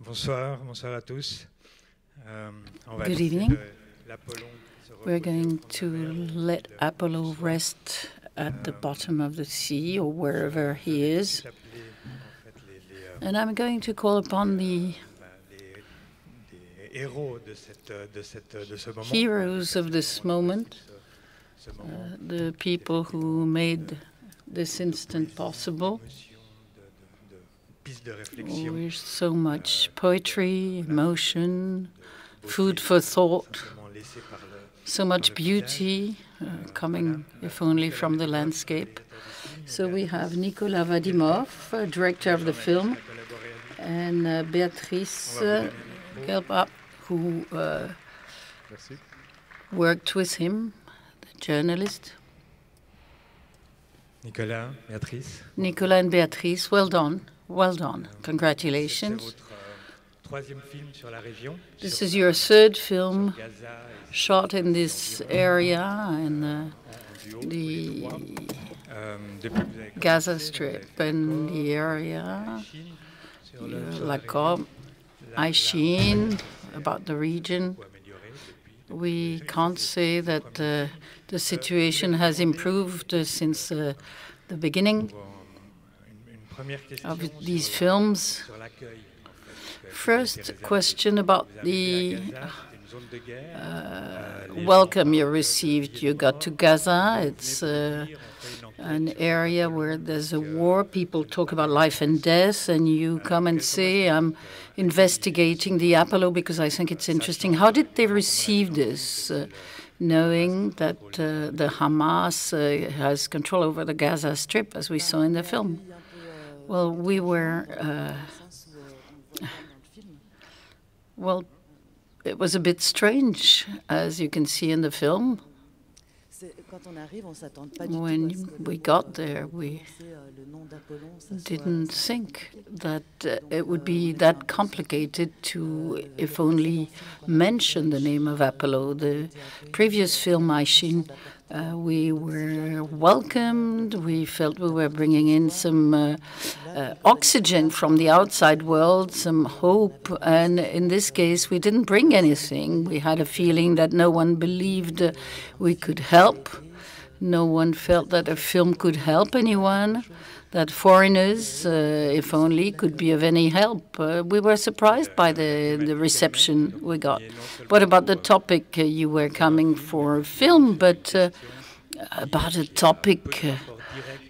Bonsoir, bonsoir à tous. Good evening. We're going to let Apollo rest at the bottom of the sea or wherever he is. And I'm going to call upon the heroes of this moment, the people who made this instant possible. With so much poetry, emotion, food for thought, so much beauty coming, if only, from the landscape. So we have Nicolas Vadimov, director of the film, and Béatrice Gelbap, who worked with him, the journalist. Nicolas, Béatrice. Nicolas and Béatrice, well done. Well done. Congratulations. This is your third film shot in this area and the Gaza Strip and the area, Lacombe, Aishin, about the region. We can't say that the situation has improved since the beginning of these films. First question about the welcome you received. You got to Gaza. It's an area where there's a war. People talk about life and death, and you come and say, I'm investigating the Apollo because I think it's interesting. How did they receive this, knowing that the Hamas has control over the Gaza Strip, as we saw in the film? Well, we were, well, it was a bit strange, as you can see in the film. When we got there, we didn't think that it would be that complicated to, if only, mention the name of Apollo. The previous film, Aishin, we were welcomed. We felt we were bringing in some oxygen from the outside world, some hope. And in this case, we didn't bring anything. We had a feeling that no one believed we could help. No one felt that a film could help anyone, that foreigners, if only, could be of any help. We were surprised by the reception we got. What about the topic? You were coming for a film, but about a topic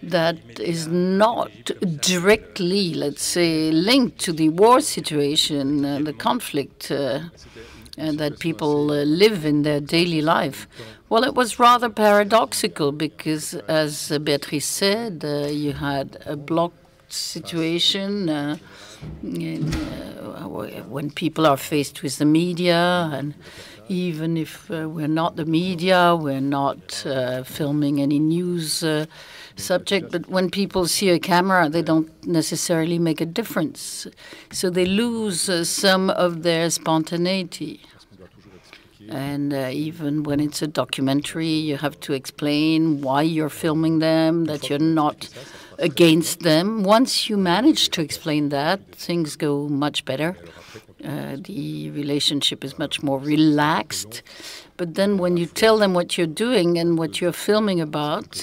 that is not directly, let's say, linked to the war situation, the conflict that people live in their daily life. Well, it was rather paradoxical because, as Beatrice said, you had a blocked situation when people are faced with the media, and even if we're not the media, we're not filming any news subject, but when people see a camera, they don't necessarily make a difference. So they lose some of their spontaneity. And even when it's a documentary, you have to explain why you're filming them, that you're not against them. Once you manage to explain that, things go much better. The relationship is much more relaxed. But then when you tell them what you're doing and what you're filming about,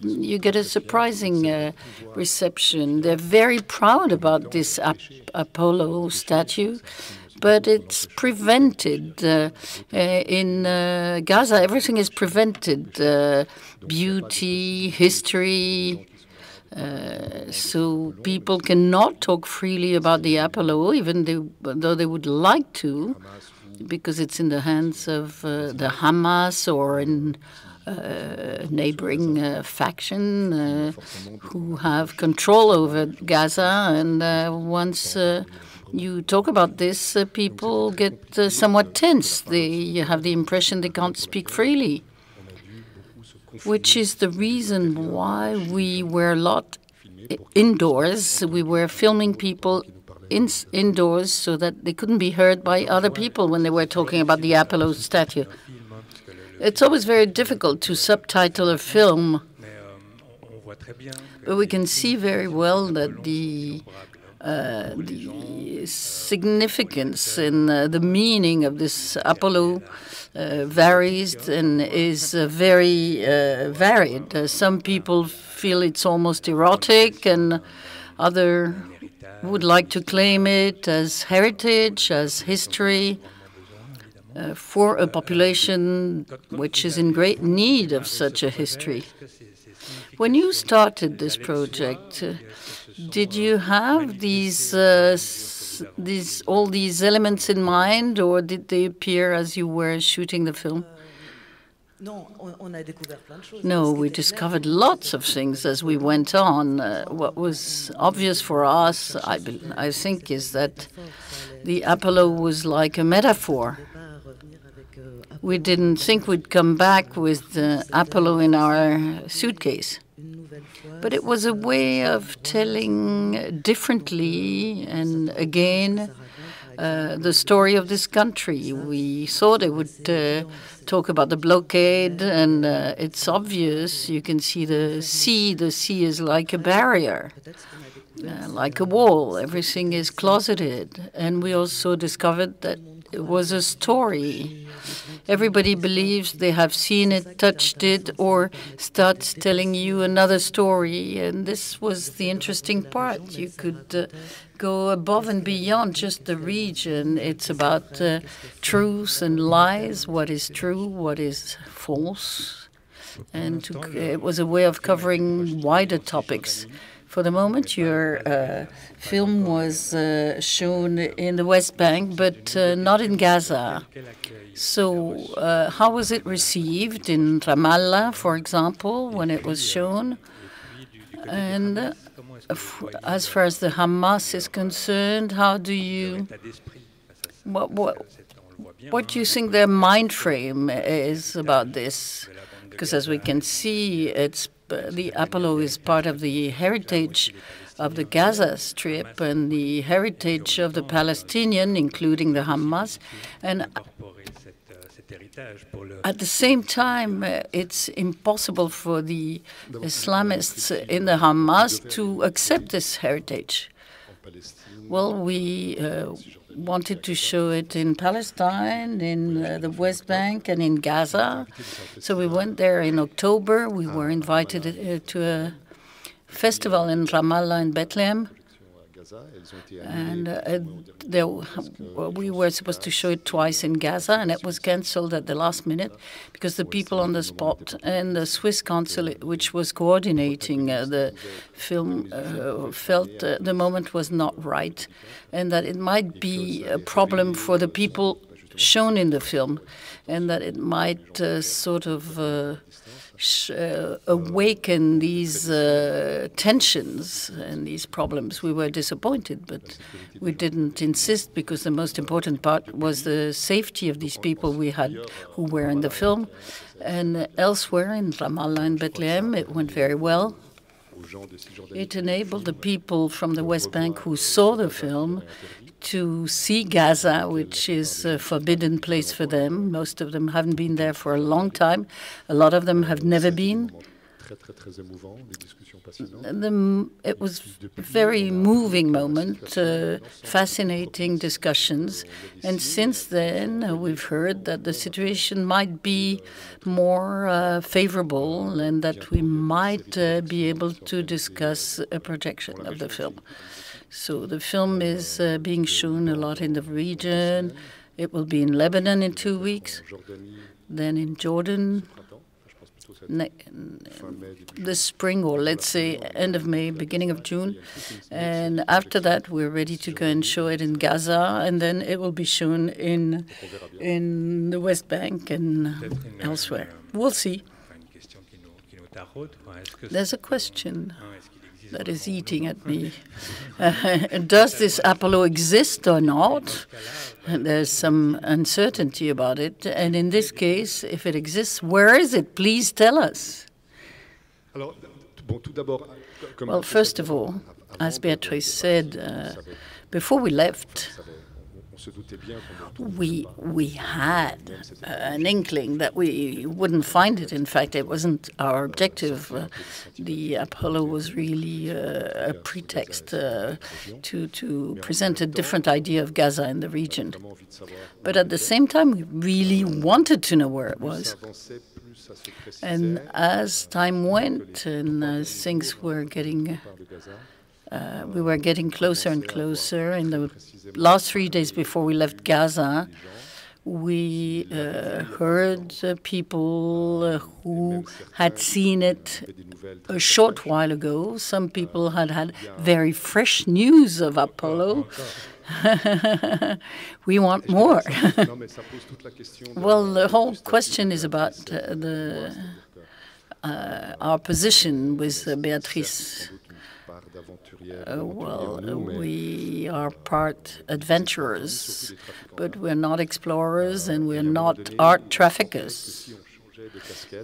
you get a surprising reception. They're very proud about this Apollo statue. But it's prevented. In Gaza, everything is prevented. Beauty, history. So people cannot talk freely about the Apollo, even though they would like to, because it's in the hands of the Hamas or in neighboring faction who have control over Gaza. And once you talk about this, people get somewhat tense. You have the impression they can't speak freely, which is the reason why we were a lot indoors. We were filming people indoors so that they couldn't be heard by other people when they were talking about the Apollo statue. It's always very difficult to subtitle a film, but we can see very well that the the significance and the meaning of this Apollo varies and is very varied. Some people feel it's almost erotic, and others would like to claim it as heritage, as history, for a population which is in great need of such a history. When you started this project, did you have all these elements in mind, or did they appear as you were shooting the film? No, we discovered lots of things as we went on. What was obvious for us, I think, is that the Apollo was like a metaphor. We didn't think we'd come back with the Apollo in our suitcase. But it was a way of telling differently and again the story of this country. We thought it would talk about the blockade, and it's obvious. You can see the sea. The sea is like a barrier, like a wall. Everything is closeted. And we also discovered that it was a story. Everybody believes they have seen it, touched it, or starts telling you another story. And this was the interesting part. You could go above and beyond just the region. It's about truth and lies, what is true, what is false. And it was a way of covering wider topics. For the moment, your film was shown in the West Bank, but not in Gaza. So how was it received in Ramallah, for example, when it was shown? And as far as the Hamas is concerned, how do you... What do you think their mind frame is about this? Because as we can see, it's the Apollo is part of the heritage of the Gaza Strip and the heritage of the Palestinian, including the Hamas. And at the same time, it's impossible for the Islamists in the Hamas to accept this heritage. Well, we wanted to show it in Palestine, in the West Bank, and in Gaza. So we went there in October. We were invited to a festival in Ramallah and Bethlehem. And we were supposed to show it twice in Gaza, and it was cancelled at the last minute because the people on the spot and the Swiss consulate, which was coordinating the film, felt the moment was not right, and that it might be a problem for the people shown in the film, and that it might sort of awaken these tensions and these problems. We were disappointed, but we didn't insist because the most important part was the safety of these people we had who were in the film. And elsewhere in Ramallah and Bethlehem, it went very well. It enabled the people from the West Bank who saw the film to see Gaza, which is a forbidden place for them. Most of them haven't been there for a long time. A lot of them have never been. It was a very moving moment, fascinating discussions. And since then, we've heard that the situation might be more favorable and that we might be able to discuss a projection of the film. So the film is being shown a lot in the region. It will be in Lebanon in 2 weeks, then in Jordan this spring, or let's say end of May, beginning of June. And after that, we're ready to go and show it in Gaza, and then it will be shown in the West Bank and elsewhere. We'll see. There's a question that is eating at me. Does this Apollo exist or not? There's some uncertainty about it. And in this case, if it exists, where is it? Please tell us. Well, first of all, as Beatrice said, before we left, We had an inkling that we wouldn't find it. In fact, it wasn't our objective. The Apollo was really a pretext to present a different idea of Gaza in the region. But at the same time, we really wanted to know where it was. And as time went and as things were getting we were getting closer and closer. In the last 3 days before we left Gaza, we heard people who had seen it a short while ago. Some people had had very fresh news of Apollo. We want more. Well, the whole question is about our position with Beatrice. We are part adventurers, but we're not explorers and we're not art traffickers.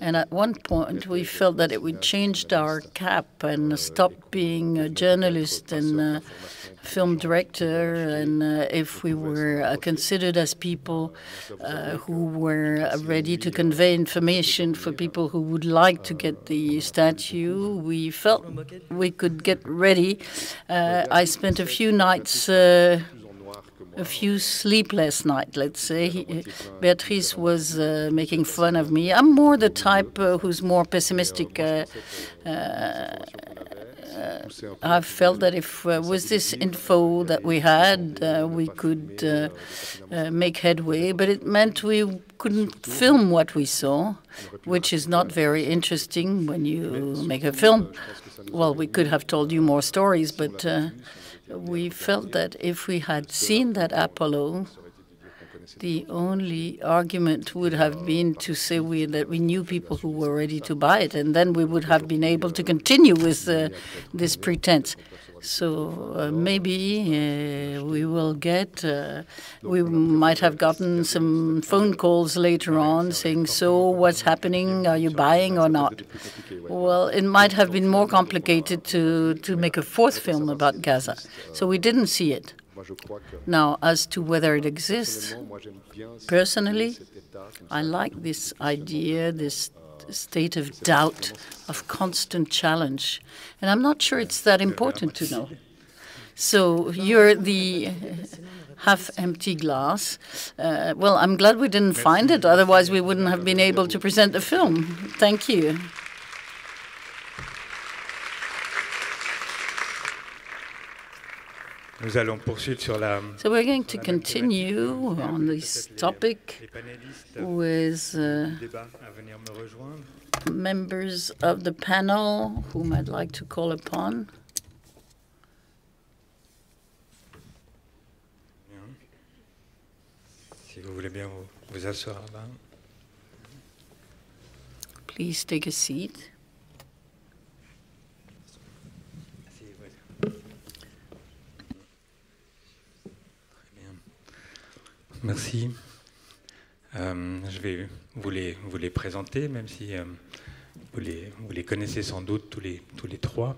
And at one point, we felt that we changed our cap and stopped being a journalist and a film director, and if we were considered as people who were ready to convey information for people who would like to get the statue, we felt we could get ready. I spent a few nights a few sleepless nights, let's say. Beatrice was making fun of me. I'm more the type who's more pessimistic. I felt that if with this info that we had, we could make headway, but it meant we couldn't film what we saw, which is not very interesting when you make a film. Well, we could have told you more stories, but we felt that if we had seen that Apollo, the only argument would have been to say that we knew people who were ready to buy it, and then we would have been able to continue with this pretense. So maybe we will get, we might have gotten some phone calls later on saying, so what's happening? Are you buying or not? Well, it might have been more complicated to make a fourth film about Gaza. So we didn't see it. Now, as to whether it exists, personally, I like this idea, this state of doubt, of constant challenge. And I'm not sure it's that important to know. So you're the half-empty glass. Well, I'm glad we didn't find it. Otherwise, we wouldn't have been able to present the film. Thank you. So we're going to continue on this topic with members of the panel whom I'd like to call upon. Please take a seat. Merci. Je vais vous les présenter, même si vous les connaissez sans doute tous les trois.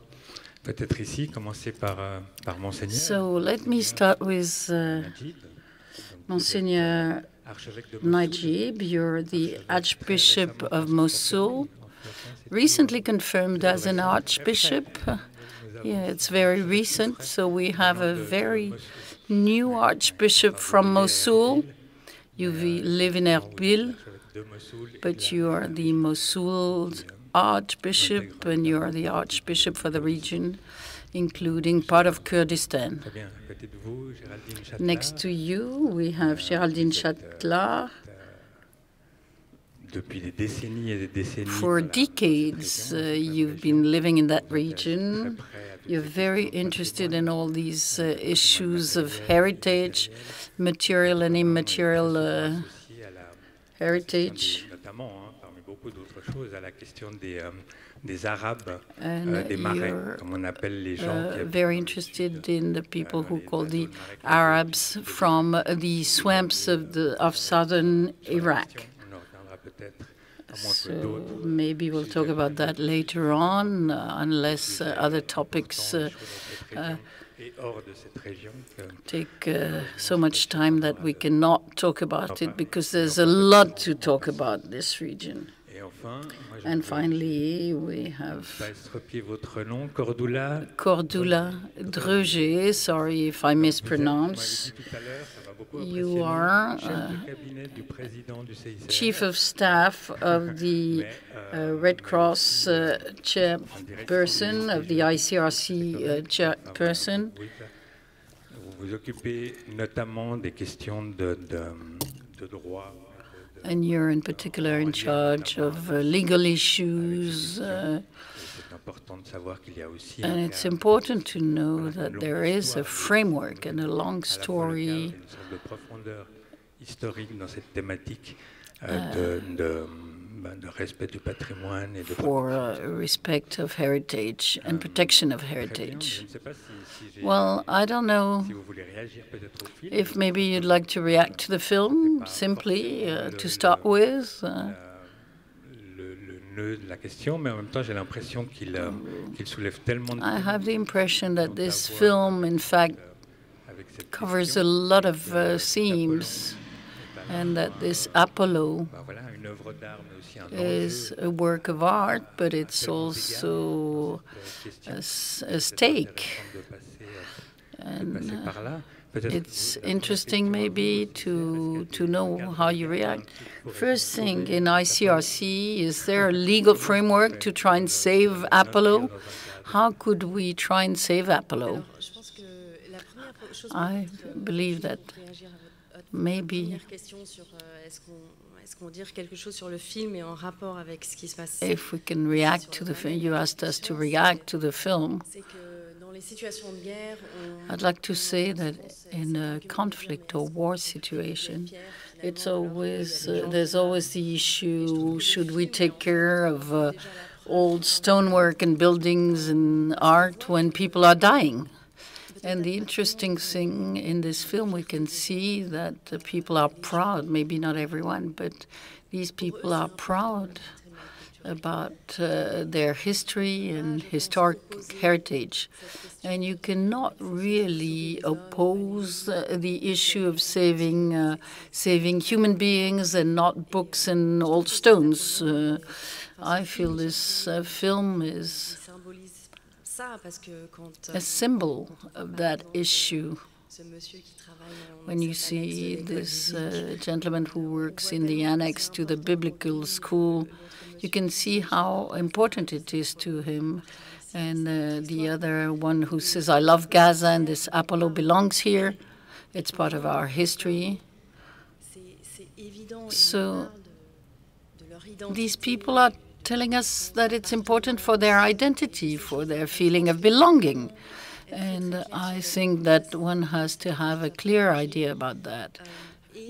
Peut-être ici, commencer par Monseigneur. So let me start with Monseigneur Najib. You're the Archbishop of Mosul, recently confirmed as an Archbishop. Yeah, it's very recent, so we have a very new Archbishop from Mosul. You live in Erbil, but you are the Mosul Archbishop, and you are the Archbishop for the region, including part of Kurdistan. Next to you, we have Géraldine Chatelain. For decades, you've been living in that region. You're very interested in all these issues of heritage, material and immaterial heritage. And you're very interested in the people who call the Arabs from the swamps of southern Iraq. So maybe we'll talk about that later on, unless other topics take so much time that we cannot talk about it because there's a lot to talk about this region. And finally, we have Cordula Dreger. Sorry if I mispronounce. You are Chief of Staff of the Red Cross chairperson, of the ICRC chairperson. And you're in particular in charge of legal issues. And it's important to know that there is a framework and a long story for respect of heritage and protection of heritage. Well, I don't know if maybe you'd like to react to the film simply to start with. I have the impression that this film, in fact, covers a lot of themes, and that this Apollo is a work of art, but it's also a stake. And it's interesting maybe to know how you react. First thing, in ICRC, is there a legal framework to try and save Apollo? How could we try and save Apollo? I believe that maybe if we can react to the film, you asked us to react to the film. I'd like to say that in a conflict or war situation, it's always there's always the issue: should we take care of old stonework and buildings and art when people are dying? And the interesting thing in this film, we can see that the people are proud. Maybe not everyone, but these people are proud about their history and historic heritage. And you cannot really oppose the issue of saving human beings and not books and old stones. I feel this film is a symbol of that issue. When you see this gentleman who works in the annex to the biblical school, you can see how important it is to him. And the other one who says, I love Gaza and this Apollo belongs here. It's part of our history. So these people are telling us that it's important for their identity, for their feeling of belonging. And I think that one has to have a clear idea about that.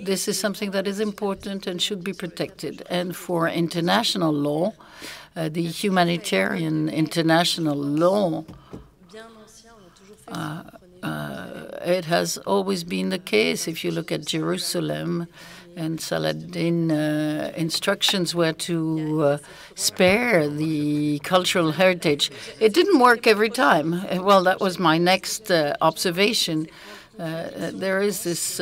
This is something that is important and should be protected. And for international law, the humanitarian international law, it has always been the case. If you look at Jerusalem, and Saladin instructions were to spare the cultural heritage. It didn't work every time. Well, that was my next observation. There is this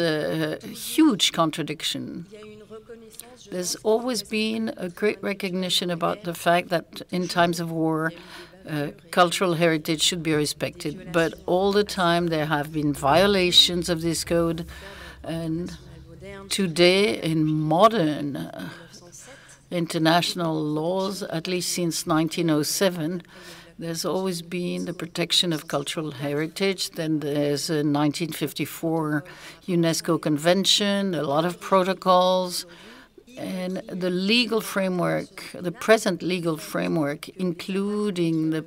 huge contradiction. There's always been a great recognition about the fact that in times of war, cultural heritage should be respected. But all the time there have been violations of this code. And today, in modern international laws, at least since 1907, there's always been the protection of cultural heritage. Then there's a 1954 UNESCO Convention, a lot of protocols. And the legal framework, the present legal framework, including the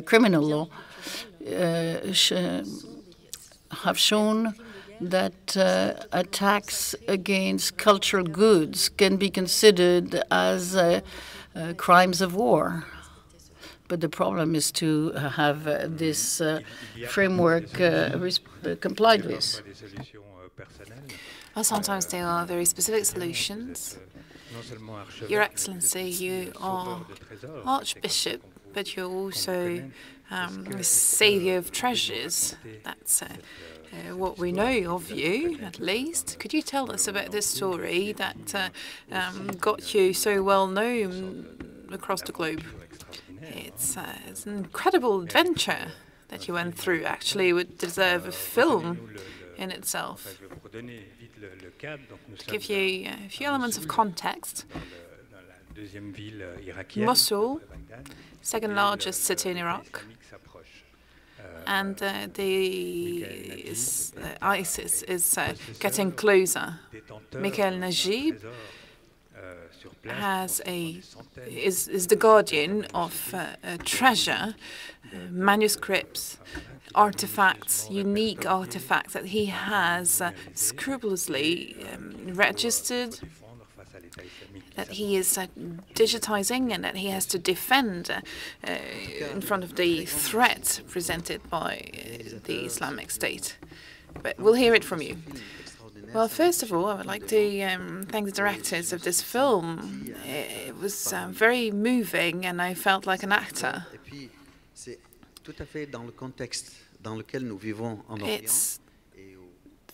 criminal law, have shown that attacks against cultural goods can be considered as crimes of war. But the problem is to have this framework complied with. Well, sometimes they are very specific solutions. Your Excellency, you are Archbishop but you're also a savior of treasures. That's what we know of you, at least. Could you tell us about this story that got you so well known across the globe? It's an incredible adventure that you went through. Actually, it would deserve a film in itself. To give you a few elements of context, Mosul, second largest city in Iraq, and ISIS is getting closer. Mikhail Najib is the guardian of a treasure, manuscripts, artifacts, unique artifacts that he has scrupulously registered, that he is digitizing and that he has to defend in front of the threat presented by the Islamic State. But we'll hear it from you. Well, first of all, I would like to thank the directors of this film. It was very moving, and I felt like an actor. It's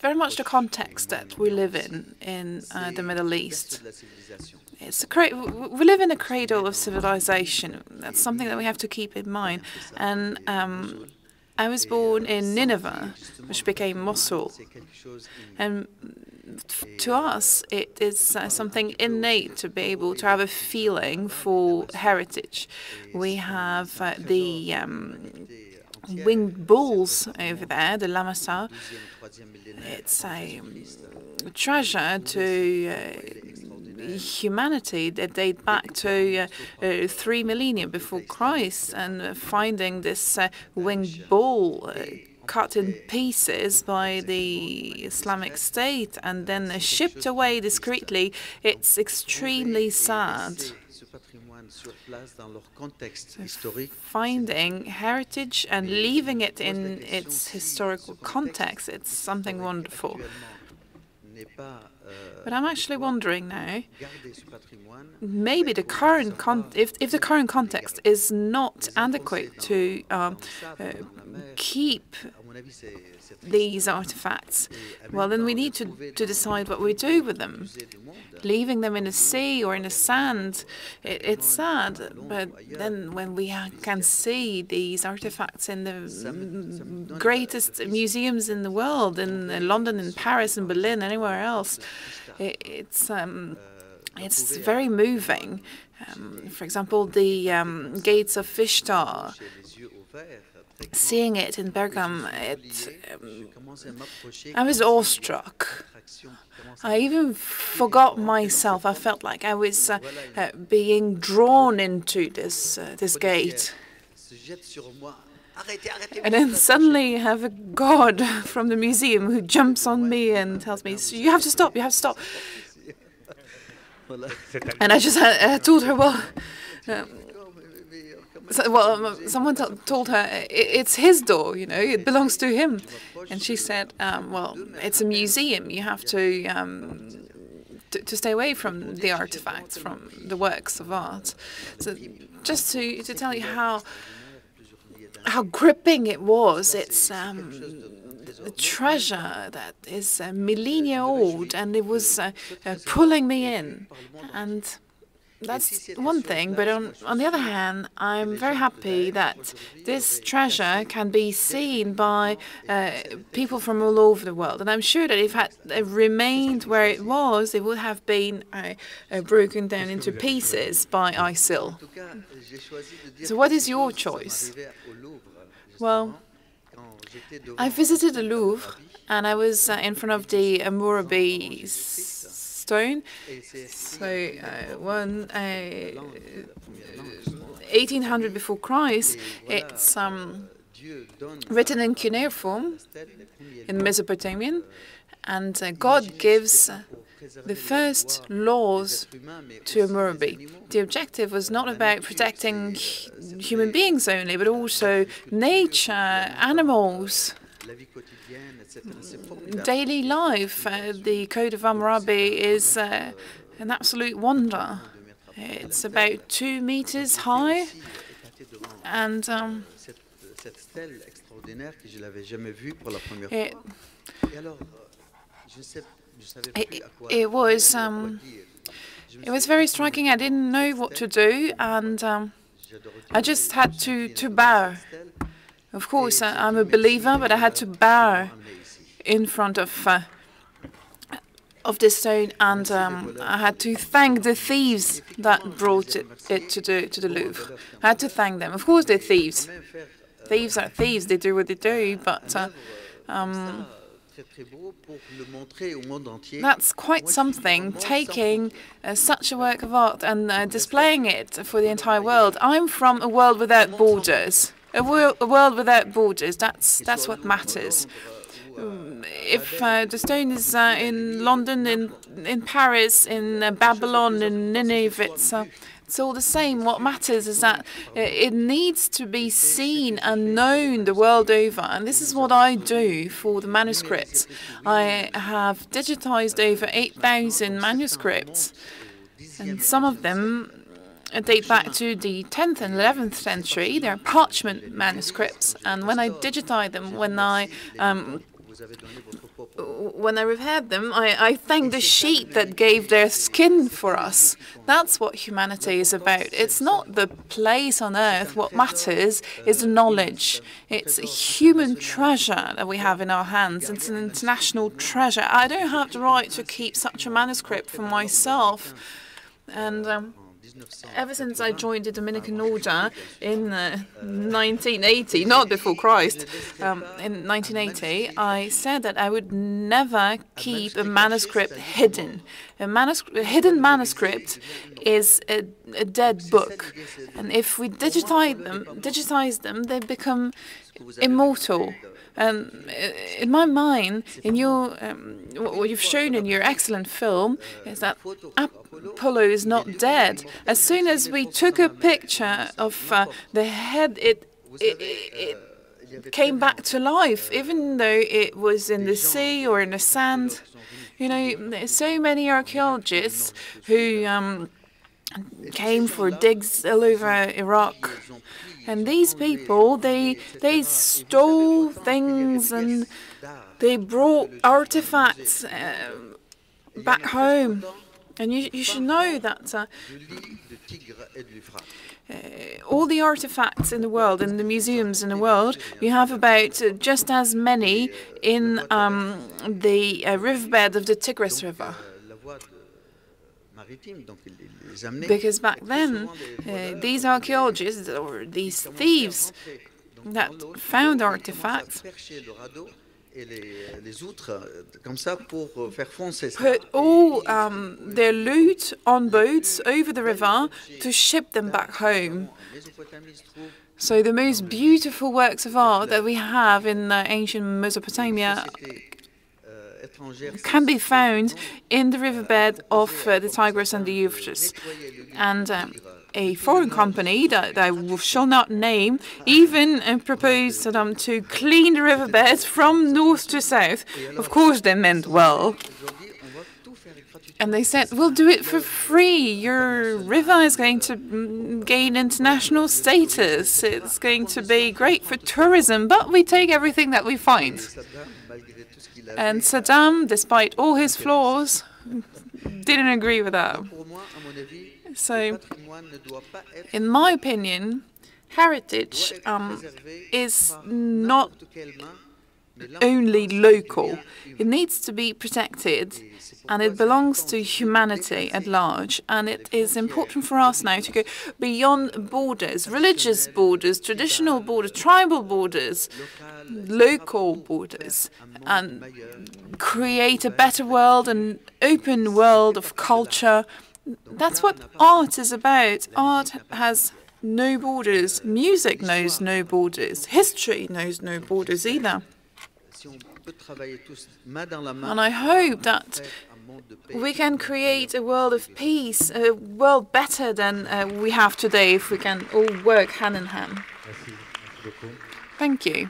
very much the context that we live in the Middle East. We live in a cradle of civilization. That's something that we have to keep in mind. And I was born in Nineveh, which became Mosul. And to us, it is something innate to be able to have a feeling for heritage. We have the winged bulls over there, the lamasa. It's a treasure to humanity that date back to 3 millennia before Christ, and finding this winged bull cut in pieces by the Islamic State and then shipped away discreetly, it's extremely sad. Finding heritage and leaving it in its historical context, it's something wonderful. But I'm actually wondering now, maybe the current if the current context is not adequate to keep these artifacts, well, then we need to decide what we do with them. Leaving them in the sea or in the sand, it's sad. But then when we can see these artifacts in the greatest museums in the world, in London, in Paris, in Berlin, anywhere else, it's very moving. For example, the gates of Ishtar. Seeing it in Bergam, I was awestruck. I even forgot myself. I felt like I was being drawn into this gate. And then suddenly I have a guard from the museum who jumps on me and tells me, "You have to stop, you have to stop." And I just told her, well, someone told her it's his door, you know, it belongs to him. And she said, well, it's a museum. You have to stay away from the artifacts, from the works of art. So just to tell you how gripping it was, it's a treasure that is millennia old, and it was pulling me in. And that's one thing, but on the other hand, I'm very happy that this treasure can be seen by people from all over the world. And I'm sure that if it remained where it was, it would have been broken down into pieces by ISIL. So what is your choice? Well, I visited the Louvre, and I was in front of the Hammurabi stone. So 1800 before Christ, it's written in cuneiform, in Mesopotamian, and God gives the first laws to Hammurabi. The objective was not about protecting human beings only, but also nature, animals, daily life. The Code of Hammurabi is an absolute wonder. It's about 2 meters high, And it was very striking. I didn't know what to do, and I just had to bow. Of course, I'm a believer, but I had to bow in front of this stone, and I had to thank the thieves that brought it to the Louvre. I had to thank them. Of course, they're thieves. Thieves are thieves. They do what they do, but that's quite something, taking such a work of art and displaying it for the entire world. I'm from a world without borders. A world without borders. That's what matters. If the stone is in London, in Paris, in Babylon, in Nineveh, it's all the same. What matters is that it needs to be seen and known the world over. And this is what I do for the manuscripts. I have digitized over 8,000 manuscripts, and some of them date back to the 10th and 11th century. They're parchment manuscripts, and when I digitize them, when I repaired them, I thank the sheep that gave their skin for us. That's what humanity is about. It's not the place on earth. What matters is the knowledge. It's a human treasure that we have in our hands. It's an international treasure. I don't have the right to keep such a manuscript for myself. And ever since I joined the Dominican Order in 1980, not before Christ, in 1980, I said that I would never keep a manuscript hidden. A hidden manuscript is a dead book, and if we digitize them, they become immortal. In my mind, in your what you've shown in your excellent film is that Apollo is not dead. As soon as we took a picture of the head, it came back to life, even though it was in the sea or in the sand. You know, there's so many archaeologists who came for digs all over Iraq. And these people, they stole things and they brought artifacts back home. And you should know that all the artifacts in the world, in the museums in the world, you have about just as many in the riverbed of the Tigris River. Because back then, these archaeologists or these thieves that found artifacts put all their loot on boats over the river to ship them back home. So the most beautiful works of art that we have in ancient Mesopotamia can be found in the riverbed of the Tigris and the Euphrates. And a foreign company that I shall not name even proposed to clean the riverbed from north to south. Of course, they meant well. And they said, we'll do it for free. Your river is going to gain international status. It's going to be great for tourism, but we take everything that we find. And Saddam, despite all his flaws, didn't agree with that. So, in my opinion, heritage is not only local. It needs to be protected, and it belongs to humanity at large. And it is important for us now to go beyond borders, religious borders, traditional borders, tribal borders, local borders, and create a better world, an open world of culture. That's what art is about. Art has no borders. Music knows no borders. History knows no borders either. And I hope that we can create a world of peace, a world better than we have today if we can all work hand in hand. Thank you.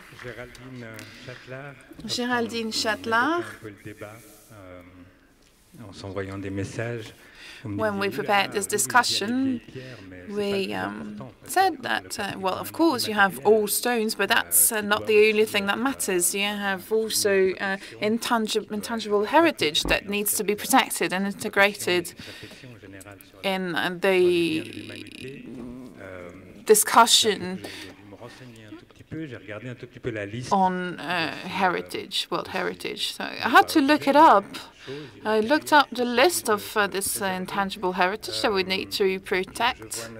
Géraldine Châtelard. en s'envoyant des messages. When we prepared this discussion, we said that, well, of course, you have all stones, but that's not the only thing that matters. You have also intangible heritage that needs to be protected and integrated in the discussion on heritage, world heritage. So I had to look it up. I looked up the list of this intangible heritage that we need to protect.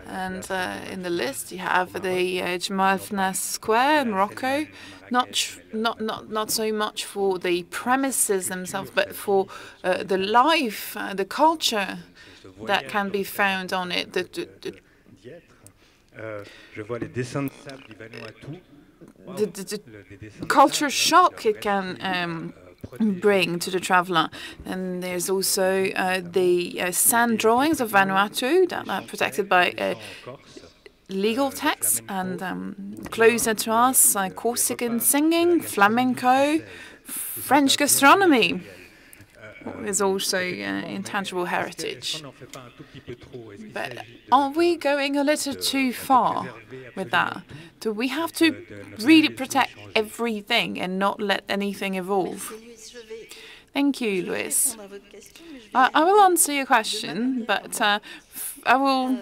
And in the list you have the Jamal Fnas Square in Morocco. Not so much for the premises themselves, but for the life, the culture that can be found on it. The culture shock it can bring to the traveller. And there's also the sand drawings of Vanuatu that are protected by legal texts, and closer to us, Corsican singing, flamenco, French gastronomy is also intangible heritage. But are we going a little too far with that? Do we have to really protect everything and not let anything evolve? Thank you, Luis. I will answer your question, but I will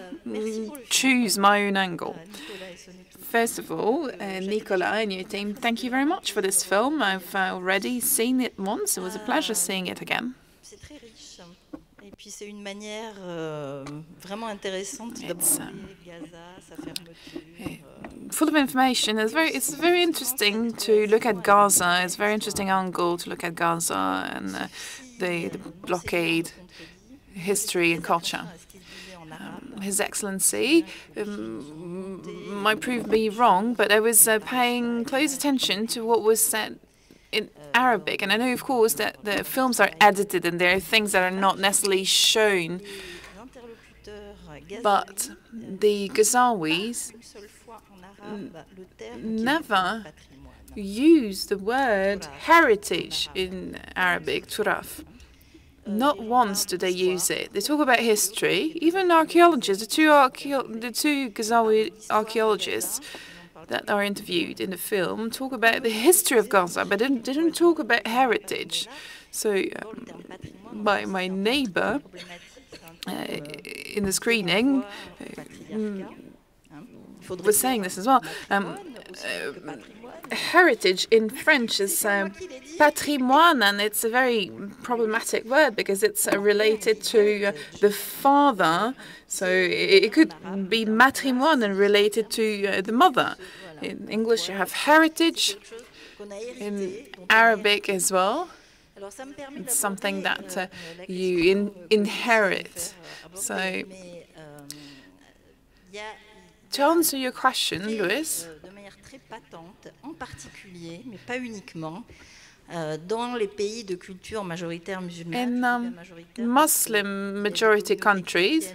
choose my own angle. First of all, Nicolas and your team, thank you very much for this film. I've already seen it once. It was a pleasure seeing it again. It's full of information. It's very interesting to look at Gaza. It's a very interesting angle to look at Gaza and the blockade, history and culture. His Excellency might prove me wrong, but I was paying close attention to what was said in Arabic. And I know, of course, that the films are edited and there are things that are not necessarily shown. But the Gazawis never use the word heritage in Arabic, turaf. Not once do they use it. They talk about history. Even archaeologists, the two Gazawi archaeologists that are interviewed in the film talk about the history of Gaza, but they didn't talk about heritage. So my neighbor in the screening was saying this as well. Heritage in French is patrimoine, and it's a very problematic word because it's related to the father. So it could be matrimoine and related to the mother. In English, you have heritage. In Arabic as well, it's something that you inherit. So to answer your question, Luis, en particulier, mais pas uniquement, dans les pays de culture majoritaire musulmane. In Muslim majority countries,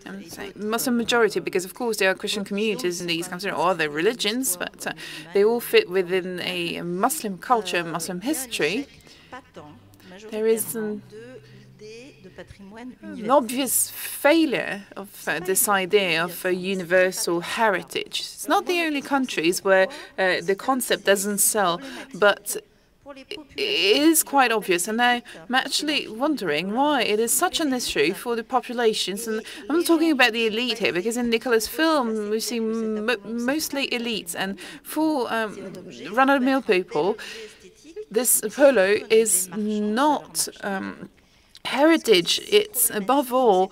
I'm saying Muslim majority because of course there are Christian communities in these countries, or other religions, but they all fit within a Muslim culture, Muslim history. There is an obvious failure of this idea of a universal heritage. It's not the only countries where the concept doesn't sell, but it is quite obvious. And I'm actually wondering why it is such an issue for the populations. And I'm not talking about the elite here, because in Nicolas' film we see mostly elites. And for run-of-the-mill people, this polo is not heritage. It's above all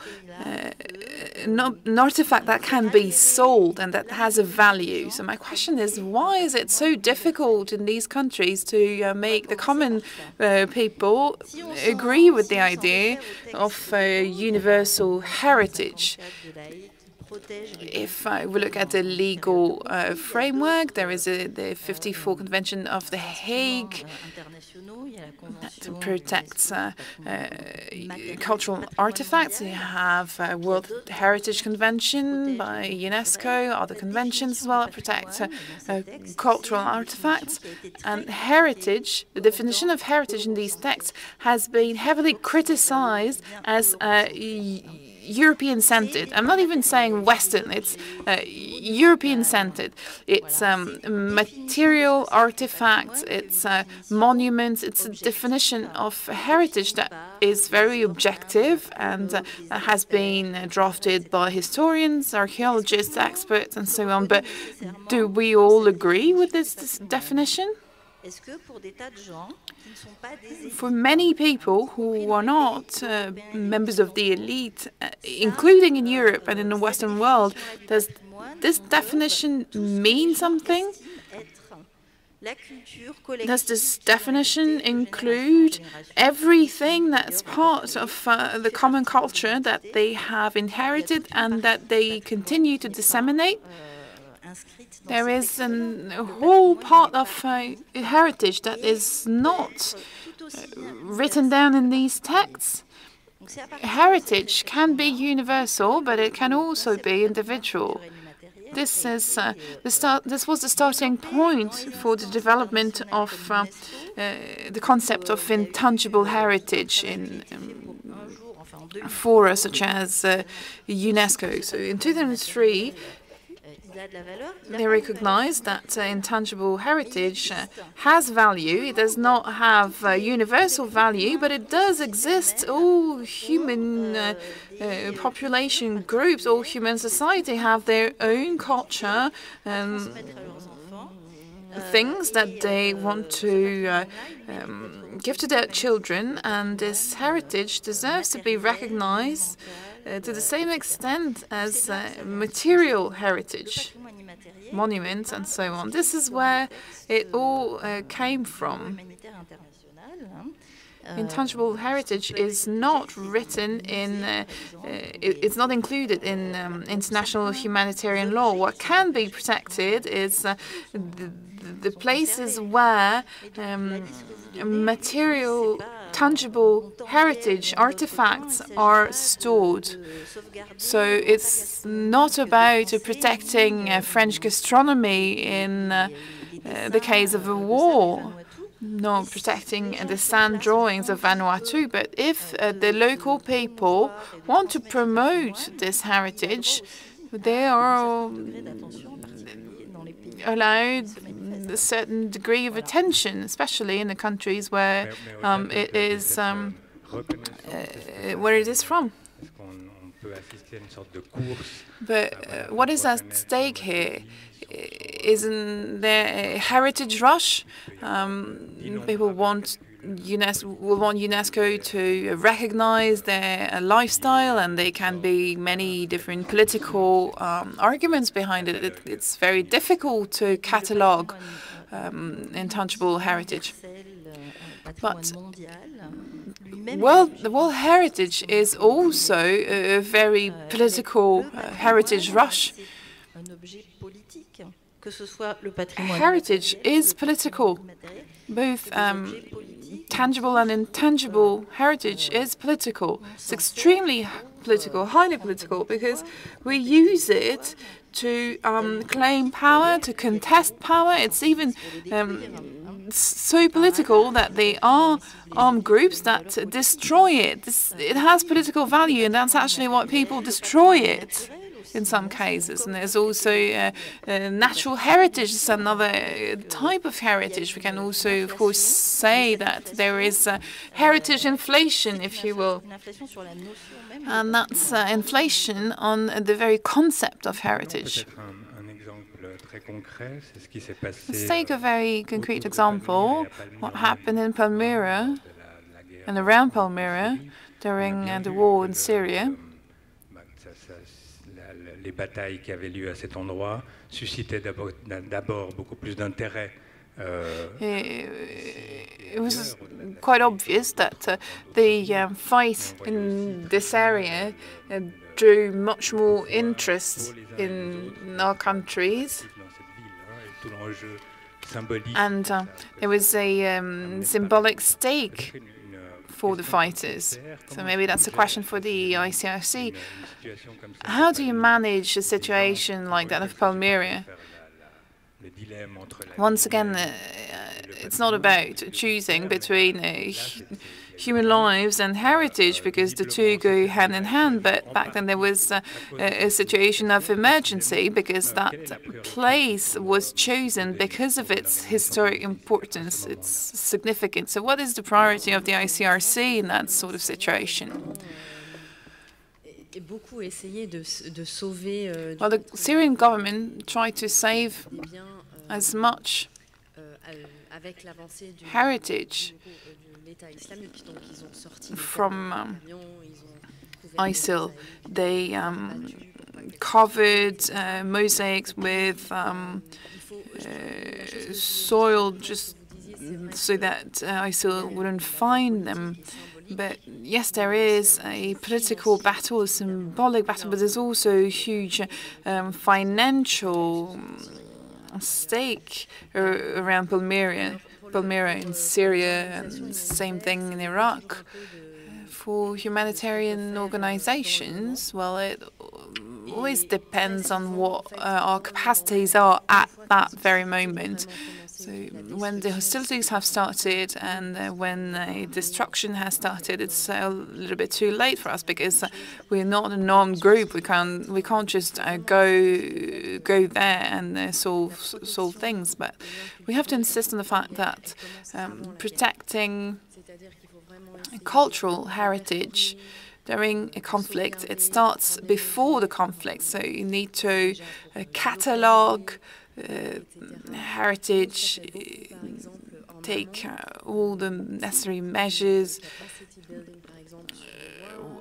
an artifact that can be sold and that has a value. So my question is, why is it so difficult in these countries to make the common people agree with the idea of universal heritage? if we look at the legal framework, there is the 54 Convention of The Hague that protects cultural artifacts. You have World Heritage Convention by UNESCO, other conventions as well that protect cultural artifacts. And heritage, the definition of heritage in these texts has been heavily criticized as European-centered. I'm not even saying Western, it's European-centered. It's material artifacts, it's monuments, it's a definition of heritage that is very objective and has been drafted by historians, archaeologists, experts, and so on. But do we all agree with this definition? For many people who are not members of the elite, including in Europe and in the Western world, does this definition mean something? Does this definition include everything that's part of the common culture that they have inherited and that they continue to disseminate? There is a whole part of heritage that is not written down in these texts. Heritage can be universal, but it can also be individual. This is This was the starting point for the development of the concept of intangible heritage in fora such as UNESCO. So in 2003. They recognize that intangible heritage has value. It does not have universal value, but it does exist. All human population groups, all human society have their own culture, things that they want to give to their children, and this heritage deserves to be recognized to the same extent as material heritage, monuments and so on. This is where it all came from. Intangible heritage is not written in, it's not included in international humanitarian law. What can be protected is the places where material, tangible heritage artifacts are stored. So it's not about protecting French gastronomy in the case of a war, nor protecting the sand drawings of Vanuatu, but if the local people want to promote this heritage, they are allowed a certain degree of attention, especially in the countries where it is from. But what is at stake here? Isn't there a heritage rush? People want UNESCO to recognize their lifestyle, and there can be many different political arguments behind it. It's very difficult to catalogue intangible heritage. But the world heritage is also a very political heritage rush. Heritage is political. Both tangible and intangible heritage is political. It's extremely political, highly political, because we use it to claim power, to contest power. It's even so political that there are armed groups that destroy it. It has political value, and that's actually why people destroy it in some cases. And there's also natural heritage. It's another type of heritage. We can also, of course, say that there is heritage inflation, if you will. And that's inflation on the very concept of heritage. Let's take a very concrete example. What happened in Palmyra and around Palmyra during the war in Syria. Les batailles qui avaient lieu à cet endroit suscitaient d'abord beaucoup plus d'intérêt. It was quite obvious that the fight in this area drew much more interest in our countries. And there was a symbolic stake for the fighters. So maybe that's a question for the ICRC. How do you manage a situation like that of Palmyra? Once again, it's not about choosing between human lives and heritage, because the two go hand in hand. But back then there was a situation of emergency, because that place was chosen because of its historic importance, its significance. So what is the priority of the ICRC in that sort of situation? Well, the Syrian government tried to save as much heritage from ISIL. They covered mosaics with soil just so that ISIL wouldn't find them. But yes, there is a political battle, a symbolic battle, but there's also a huge financial stake around Palmyra in Syria, and same thing in Iraq. For humanitarian organizations, well, it always depends on what our capacities are at that very moment. So when the hostilities have started and when destruction has started, it's a little bit too late for us, because we're not a armed group. We can't just go there and solve things. But we have to insist on the fact that protecting cultural heritage during a conflict, it starts before the conflict. So you need to catalogue heritage, take all the necessary measures.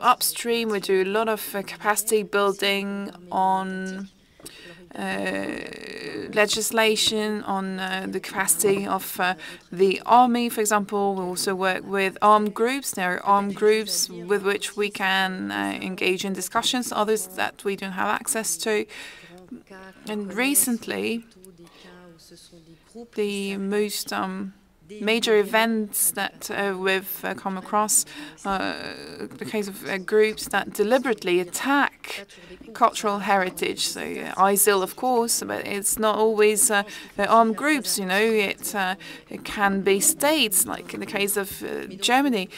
Upstream, we do a lot of capacity building on legislation, on the capacity of the army, for example. We also work with armed groups. There are armed groups with which we can engage in discussions, others that we don't have access to. And recently, the most major events that we've come across the case of groups that deliberately attack cultural heritage. So ISIL, of course, but it's not always armed groups. You know, it can be states, like in the case of Germany.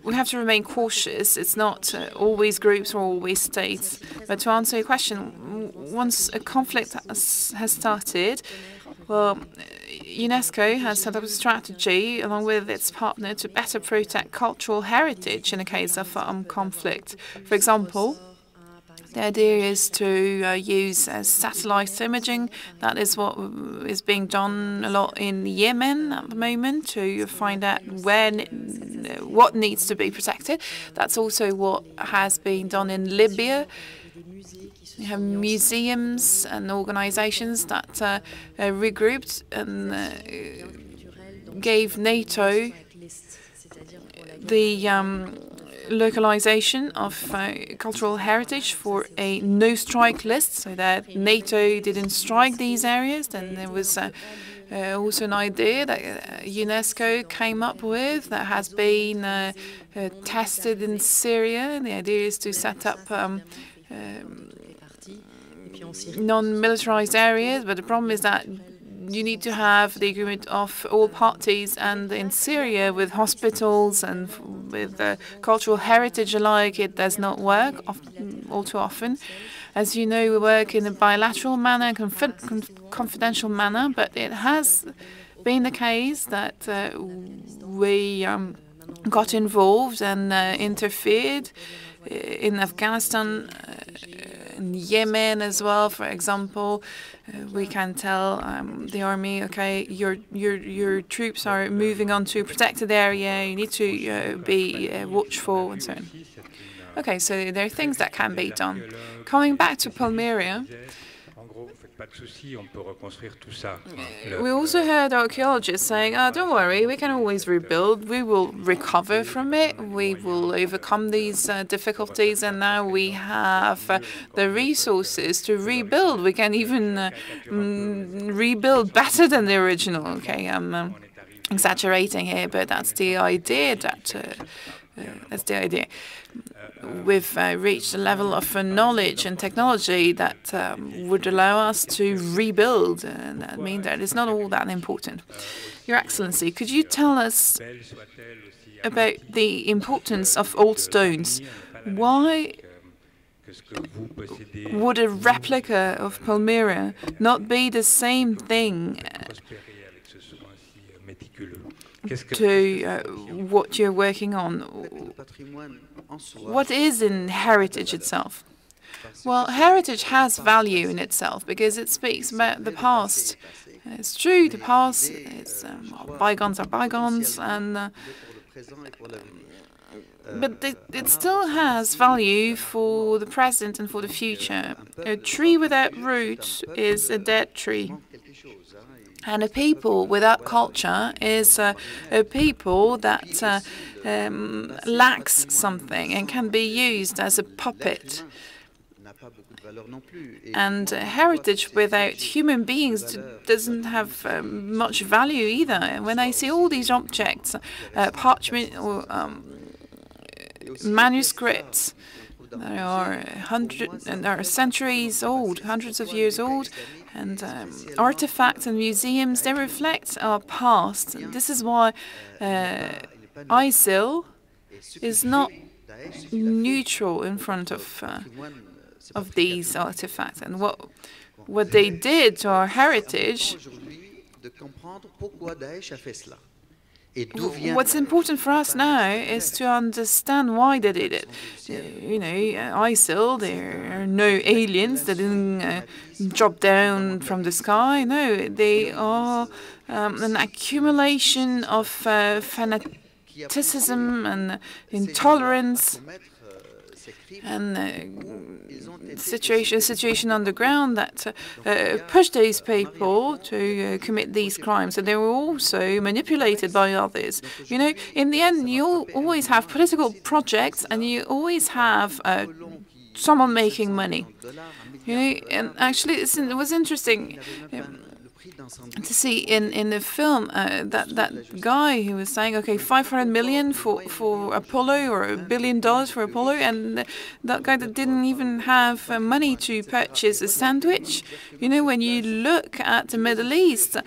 We have to remain cautious. It's not always groups or always states. But to answer your question, once a conflict has started, well, UNESCO has set up a strategy along with its partner to better protect cultural heritage in the case of conflict. For example, the idea is to use satellite imaging. That is what is being done a lot in Yemen at the moment, to find out what needs to be protected. That's also what has been done in Libya. You have museums and organizations that regrouped and gave NATO the localization of cultural heritage for a no-strike list, so that NATO didn't strike these areas. Then there was also an idea that UNESCO came up with that has been tested in Syria. The idea is to set up non-militarized areas, but the problem is that you need to have the agreement of all parties, and in Syria, with hospitals and with cultural heritage alike, it does not work all too often. As you know, we work in a bilateral manner, confidential manner, but it has been the case that we got involved and interfered in Afghanistan, in Yemen as well, for example. We can tell the army, okay, your troops are moving on to a protected area, you need to be watchful, and so on. Okay, so there are things that can be done. Coming back to Palmyra, We also heard archaeologists saying, "Oh, don't worry, we can always rebuild. We will recover from it. We will overcome these difficulties, and now we have the resources to rebuild. We can even rebuild better than the original." Okay, I'm exaggerating here, but that's the idea. That's the idea. We've reached a level of knowledge and technology that would allow us to rebuild, and that means that it's not all that important. Your Excellency, could you tell us about the importance of old stones? Why would a replica of Palmyra not be the same thing to what you're working on? What is in heritage itself? Well, heritage has value in itself because it speaks about the past. It's true, the past is bygones are bygones, and but it still has value for the present and for the future. A tree without roots is a dead tree. And a people without culture is a people that lacks something and can be used as a puppet. And heritage without human beings doesn't have much value either. And when I see all these objects, parchment or manuscripts, that are centuries old, hundreds of years old, and artifacts and museums, they reflect our past. And this is why ISIL is not neutral in front of these artifacts. And what they did to our heritage. What's important for us now is to understand why they did it. You know, ISIL, there are no aliens that didn't drop down from the sky. No, they are an accumulation of fanaticism and intolerance and situation on the ground that pushed these people to commit these crimes. And they were also manipulated by others. You know, in the end, you always have political projects and you always have someone making money. You know, and actually it was interesting to see in the film that guy who was saying, okay, 500 million for Apollo, or $1 billion for Apollo, and that guy that didn't even have money to purchase a sandwich. You know, when you look at the Middle East,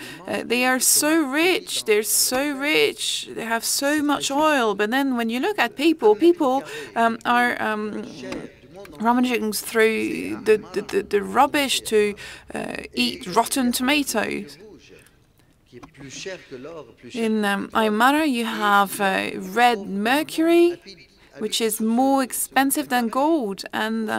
they are so rich, they're so rich, they have so much oil, but then when you look at people are rummaging through the rubbish to eat rotten tomatoes. In Aymara, you have red mercury, which is more expensive than gold, and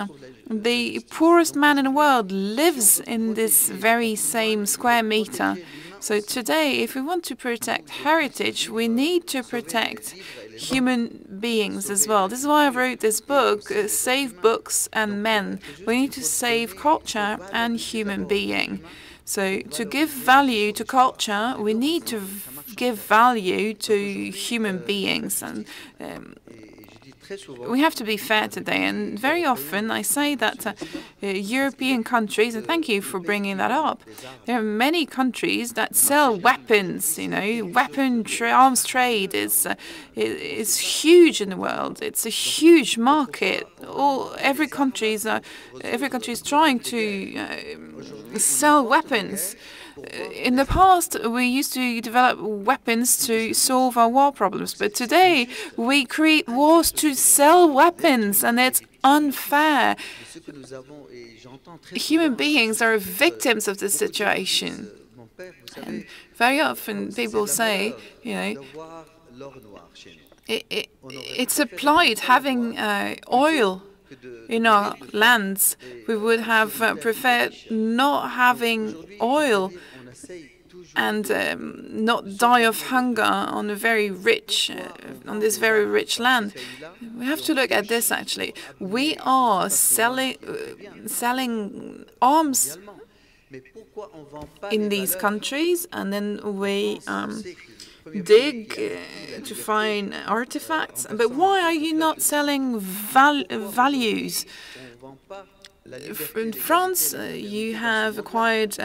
the poorest man in the world lives in this very same square meter. So today, if we want to protect heritage, we need to protect human beings as well. This is why I wrote this book, Save Books and Men. We need to save culture and human being. So to give value to culture, we need to give value to human beings. And we have to be fair today, and very often I say that European countries, and thank you for bringing that up, there are many countries that sell weapons. You know, arms trade is huge in the world. It's a huge market. Every country is trying to sell weapons. In the past, we used to develop weapons to solve our war problems, but today we create wars to sell weapons, and it's unfair. Human beings are victims of this situation. And very often people say, you know, it's applied having oil in our lands. We would have preferred not having oil and not die of hunger on this very rich land. We have to look at this actually. We are selling arms in these countries, and then we dig to find artifacts. But why are you not selling values? In France, you have acquired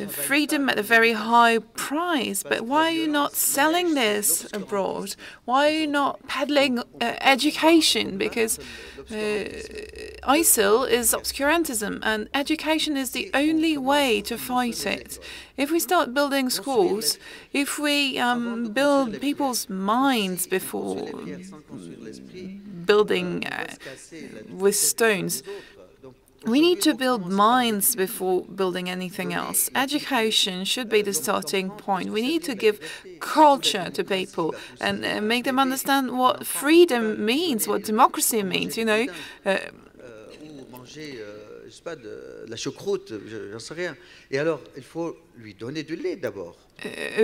freedom at a very high price, but why are you not selling this abroad? Why are you not peddling education? Because ISIL is obscurantism, and education is the only way to fight it. If we start building schools, if we build people's minds before building with stones, we need to build minds before building anything else. Education should be the starting point. We need to give culture to people and make them understand what freedom means, what democracy means, you know.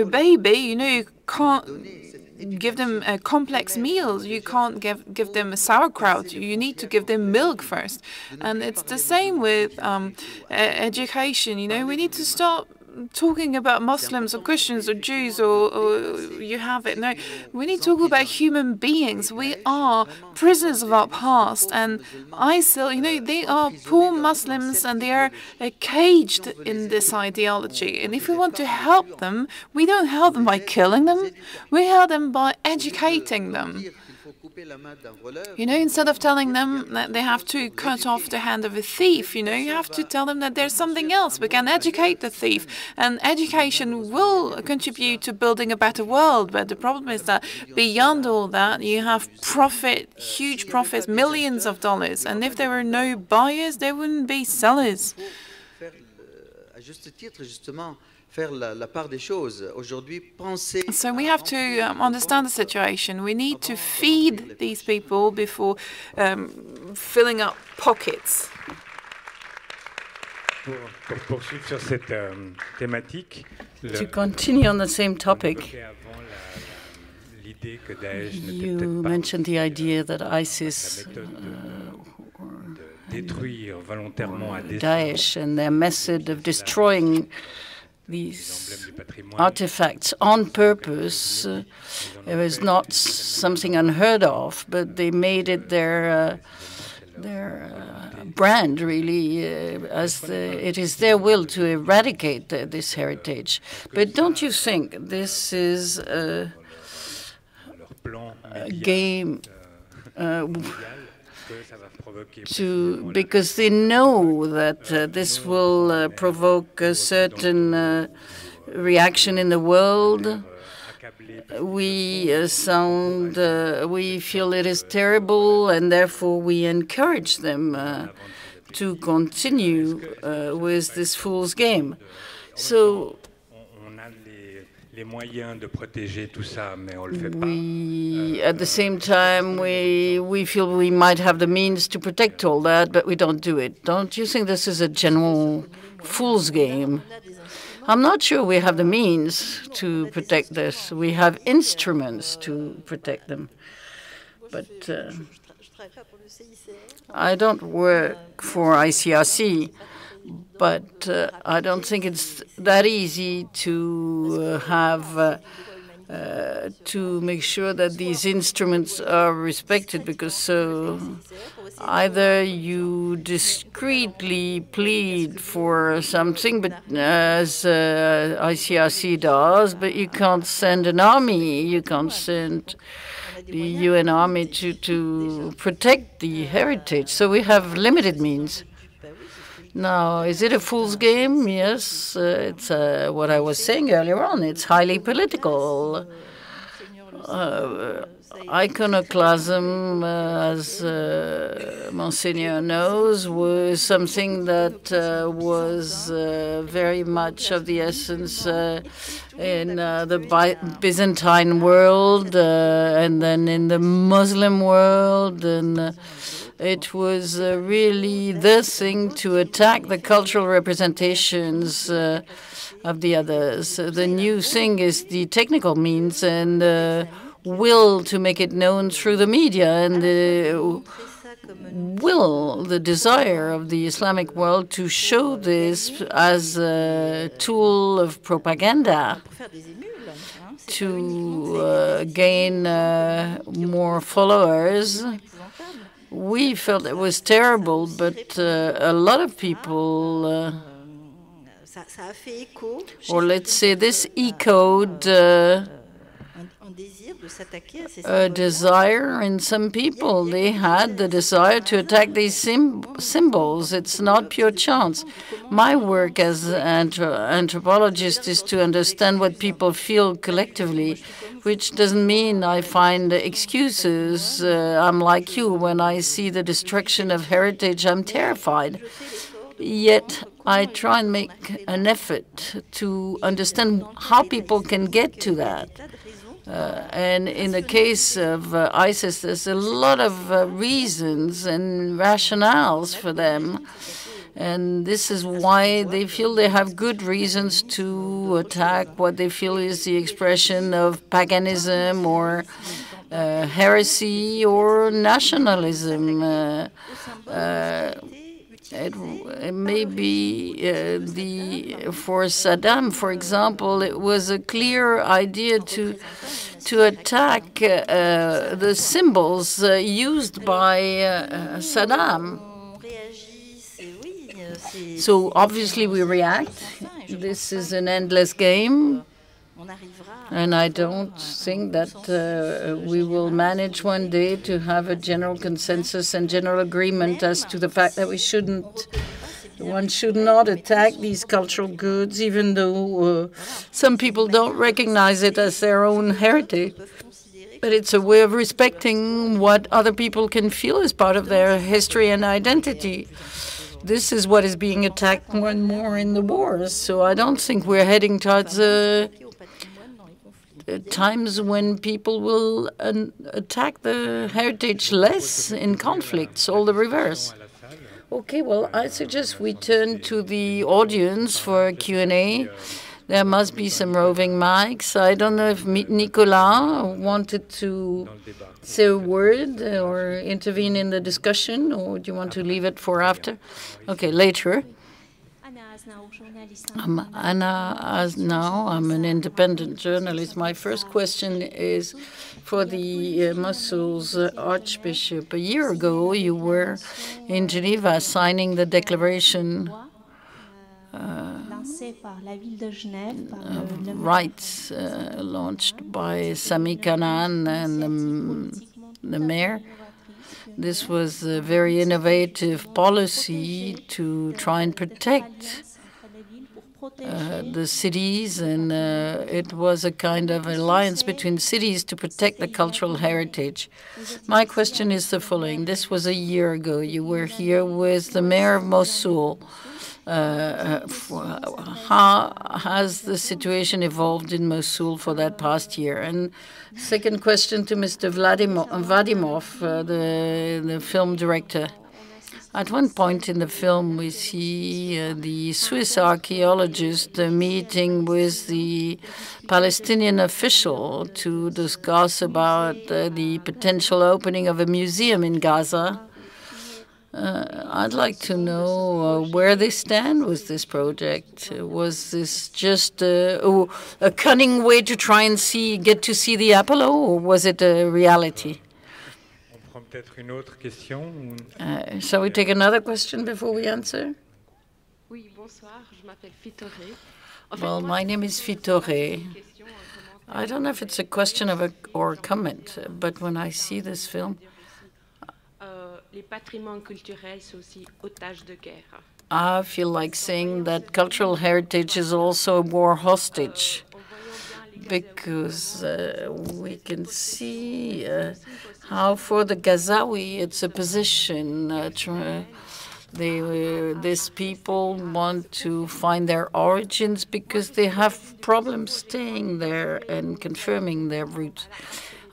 A baby, you know, you can't give them complex meals. You can't give them a sauerkraut. You need to give them milk first. And it's the same with education. You know, we need to stop talking about Muslims or Christians or Jews or you have it. No, we need to talk about human beings. We are prisoners of our past. And ISIL, you know, they are poor Muslims and they are caged in this ideology. And if we want to help them, we don't help them by killing them. We help them by educating them. You know, instead of telling them that they have to cut off the hand of a thief, you know, you have to tell them that there's something else. We can educate the thief, and education will contribute to building a better world. But the problem is that beyond all that, you have profit, huge profits, millions of dollars. And if there were no buyers, there wouldn't be sellers. So we have to understand the situation. We need to feed these people before filling up pockets. To continue on the same topic, you mentioned the idea that ISIS Daesh and their method of destroying these artifacts on purpose. It was not something unheard of, but they made it their brand, really, it is their will to eradicate this heritage. But don't you think this is a game because they know that this will provoke a certain reaction in the world? We we feel it is terrible, and therefore we encourage them to continue with this fool's game. So at the same time, we feel we might have the means to protect all that, but we don't do it. Don't you think this is a general fool's game? I'm not sure we have the means to protect this. We have instruments to protect them. But I don't work for ICRC, but I don't think it's that easy to have to make sure that these instruments are respected, because either you discreetly plead for something, but as ICRC does, but you can't send an army, you can't send the UN army to protect the heritage. So we have limited means. Now, is it a fool's game? Yes, it's what I was saying earlier on. It's highly political. Iconoclasm, as Monseigneur knows, was something that was very much of the essence in the Byzantine world and then in the Muslim world, and it was really the thing to attack the cultural representations of the others. The new thing is the technical means and the will to make it known through the media. And will, the desire of the Islamic world to show this as a tool of propaganda to gain more followers. We felt it was terrible, but a lot of people, or let's say this echoed a desire in some people. They had the desire to attack these symbols. It's not pure chance. My work as an anthropologist is to understand what people feel collectively, which doesn't mean I find excuses. I'm like you. When I see the destruction of heritage, I'm terrified. Yet I try and make an effort to understand how people can get to that. And in the case of ISIS, there's a lot of reasons and rationales for them. And this is why they feel they have good reasons to attack what they feel is the expression of paganism or heresy or nationalism. It may be for Saddam, for example, it was a clear idea to attack the symbols used by Saddam. So obviously we react. This is an endless game. And I don't think that we will manage one day to have a general consensus and general agreement as to the fact that one should not attack these cultural goods, even though some people don't recognize it as their own heritage. But it's a way of respecting what other people can feel as part of their history and identity. This is what is being attacked more and more in the wars. So I don't think we're heading towards times when people will attack the heritage less in conflicts, all the reverse. Okay, well, I suggest we turn to the audience for a Q&A. There must be some roving mics. I don't know if Nicolas wanted to say a word or intervene in the discussion, or do you want to leave it for after? Okay, later. I'm Anna Aznau. I'm an independent journalist. My first question is for the Mosul's Archbishop. A year ago, you were in Geneva signing the declaration of rights launched by Sami Kanan and the mayor. This was a very innovative policy to try and protect the cities, and it was a kind of alliance between cities to protect the cultural heritage. My question is the following. This was a year ago. You were here with the mayor of Mosul. How has the situation evolved in Mosul for that past year? And second question to Mr. Vadimov, the film director. At one point in the film, we see the Swiss archaeologist meeting with the Palestinian official to discuss about the potential opening of a museum in Gaza. I'd like to know where they stand with this project. Was this just a cunning way to try and get to see the Apollo, or was it a reality? Shall we take another question before we answer? Well, my name is Fitore. I don't know if it's a question or a comment, but when I see this film, I feel like saying that cultural heritage is also a war hostage, because we can see how for the Gazawi it's a position. These people want to find their origins because they have problems staying there and confirming their roots.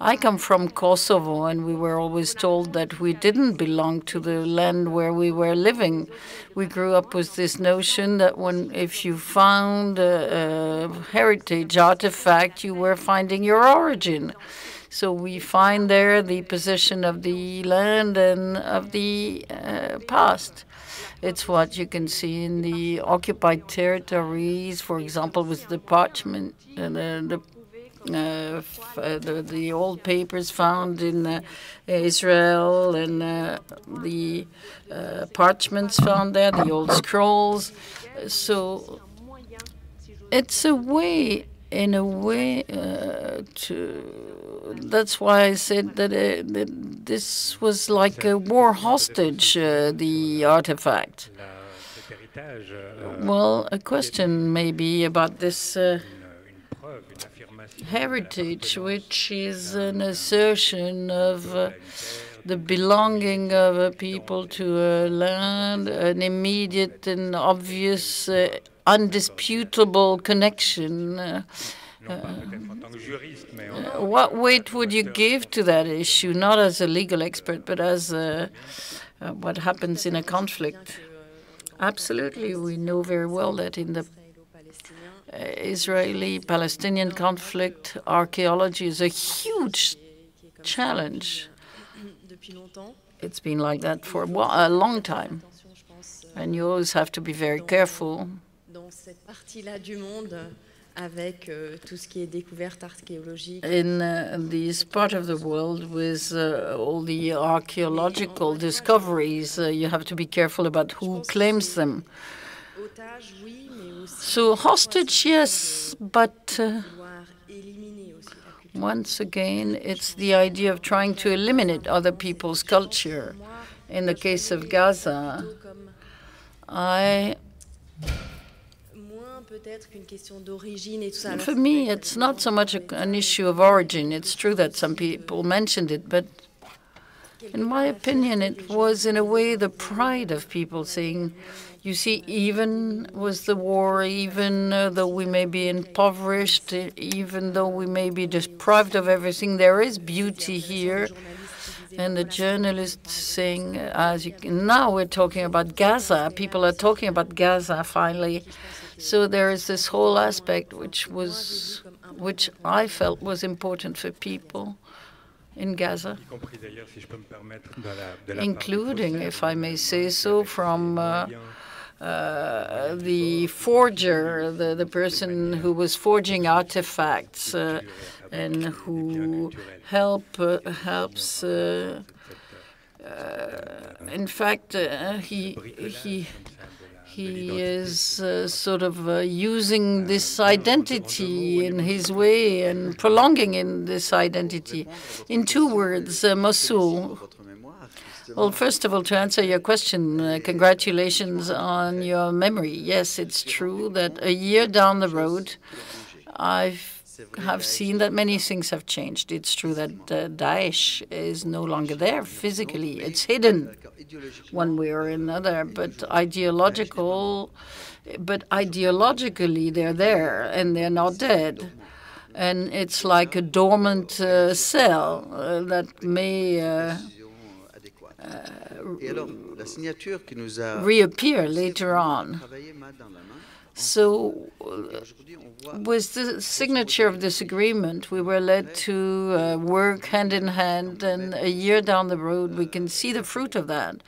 I come from Kosovo, and we were always told that we didn't belong to the land where we were living. We grew up with this notion that if you found a heritage artifact, you were finding your origin. So we find there the possession of the land and of the past. It's what you can see in the occupied territories, for example, with the parchment, the old papers found in Israel, and the parchments found there, the old scrolls. So it's a way, in a way, that's why I said that this was like a war hostage, the artifact. Well, a question maybe about this heritage, which is an assertion of the belonging of a people to a land, an immediate and obvious, undisputable connection. What weight would you give to that issue, not as a legal expert, but as what happens in a conflict? Absolutely. We know very well that in the Israeli-Palestinian conflict, archaeology is a huge challenge. It's been like that for a long time. And you always have to be very careful. In this part of the world, with all the archaeological discoveries, you have to be careful about who claims them. So hostage, yes, but once again, it's the idea of trying to eliminate other people's culture. In the case of Gaza, for me, it's not so much an issue of origin. It's true that some people mentioned it, but in my opinion, it was in a way the pride of people saying, you see, even with the war, even though we may be impoverished, even though we may be deprived of everything, there is beauty here. And the journalists saying, now we're talking about Gaza. People are talking about Gaza finally. So there is this whole aspect which I felt was important for people in Gaza, including, if I may say so, from the forger, the person who was forging artifacts and who helps. In fact, he is sort of using this identity in his way and prolonging in this identity. In 2 words, Mosul. Well, first of all, to answer your question, congratulations on your memory. Yes, it's true that a year down the road, I have seen that many things have changed. It's true that Daesh is no longer there physically. It's hidden one way or another, but ideologically they're there and they're not dead. And it's like a dormant cell that may reappear later on. So with the signature of this agreement, we were led to work hand in hand, and a year down the road, we can see the fruit of that.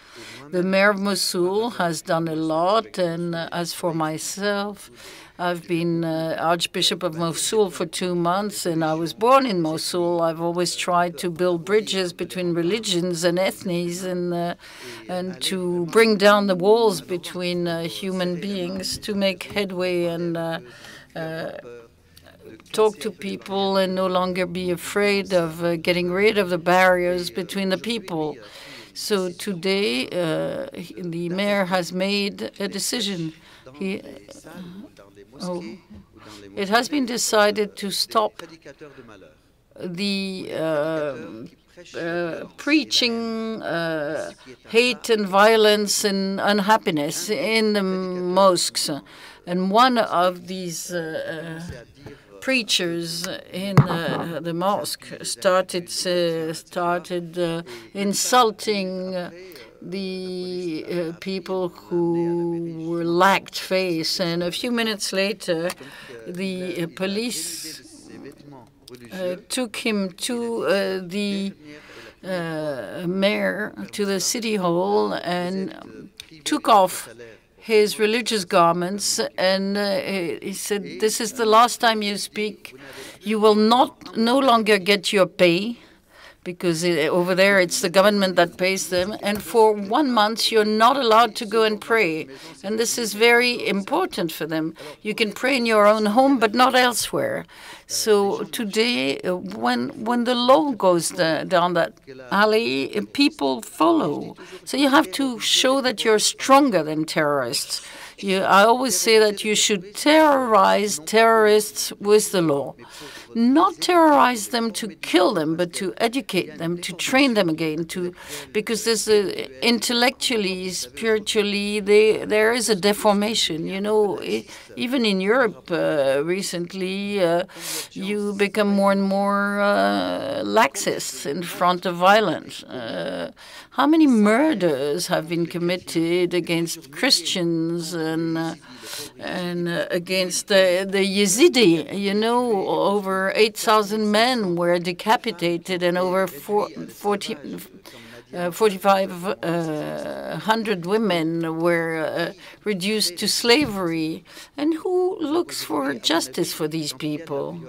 The mayor of Mosul has done a lot, and as for myself, I've been Archbishop of Mosul for 2 months, and I was born in Mosul. I've always tried to build bridges between religions and ethnies, and to bring down the walls between human beings, to make headway and talk to people and no longer be afraid of getting rid of the barriers between the people. So today, the mayor has made a decision. It has been decided to stop the preaching hate and violence and unhappiness in the mosques. And one of these preachers in the mosque started insulting the people who lacked faith, and a few minutes later, the police took him to the mayor, to the city hall, and took off his religious garments, and he said, "This is the last time you speak. You will no longer get your pay, because over there it's the government that pays them, and for 1 month you're not allowed to go and pray." And this is very important for them. You can pray in your own home, but not elsewhere. So today, when the law goes down that alley, people follow. So you have to show that you're stronger than terrorists. I always say that you should terrorize terrorists with the law. Not terrorize them to kill them, but to educate them, to train them again, because there's intellectually, spiritually, there is a deformation. You know, even in Europe recently, you become more and more laxist in front of violence. How many murders have been committed against Christians and against the Yazidi? You know, over 8,000 men were decapitated, and over 4,500 women were reduced to slavery. And who looks for justice for these people?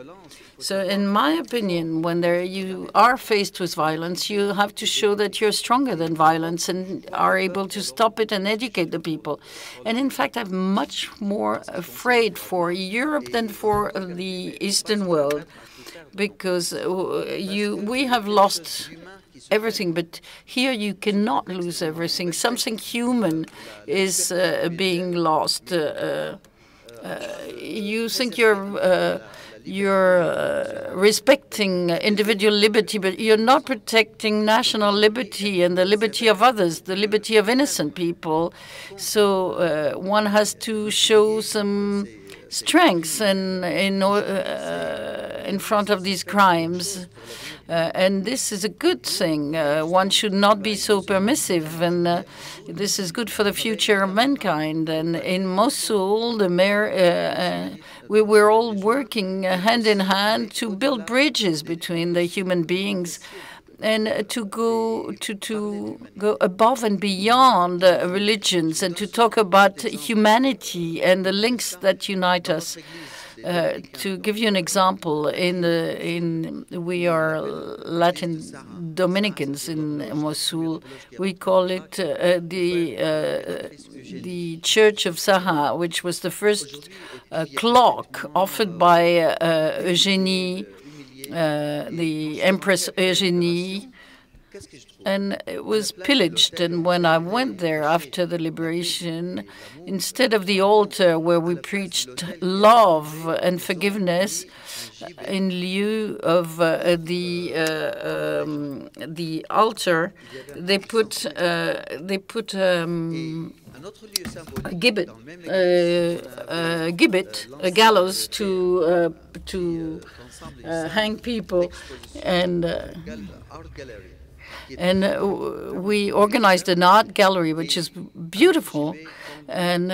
So in my opinion, when you are faced with violence, you have to show that you're stronger than violence and are able to stop it and educate the people. And in fact, I'm much more afraid for Europe than for the Eastern world, because we have lost everything, but here you cannot lose everything. Something human is being lost. You think you're respecting individual liberty, but you're not protecting national liberty and the liberty of others, the liberty of innocent people. So one has to show some strength in front of these crimes. And this is a good thing. One should not be so permissive, and this is good for the future of mankind. And in Mosul, the mayor, we were all working hand in hand to build bridges between the human beings, and to go above and beyond religions, and to talk about humanity and the links that unite us. To give you an example, we are Latin Dominicans in Mosul. We call it the Church of Saha, which was the first clock offered by Eugénie, the Empress Eugénie, and it was pillaged. And when I went there after the liberation, instead of the altar where we preached love and forgiveness, in lieu of the altar, they put a gibbet, a gallows to hang people, and we organized an art gallery, which is beautiful, and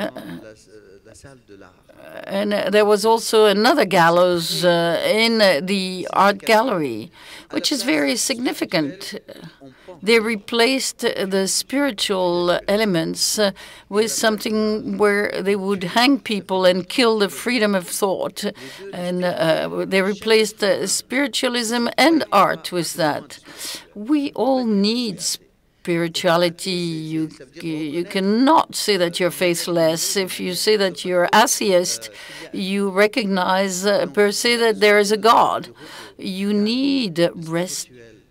there was also another gallows in the art gallery, which is very significant. They replaced the spiritual elements with something where they would hang people and kill the freedom of thought. And they replaced spiritualism and art with that. We all need spirituality. You cannot say that you're faithless. If you say that you're atheist, you recognize per se that there is a God. You need rest.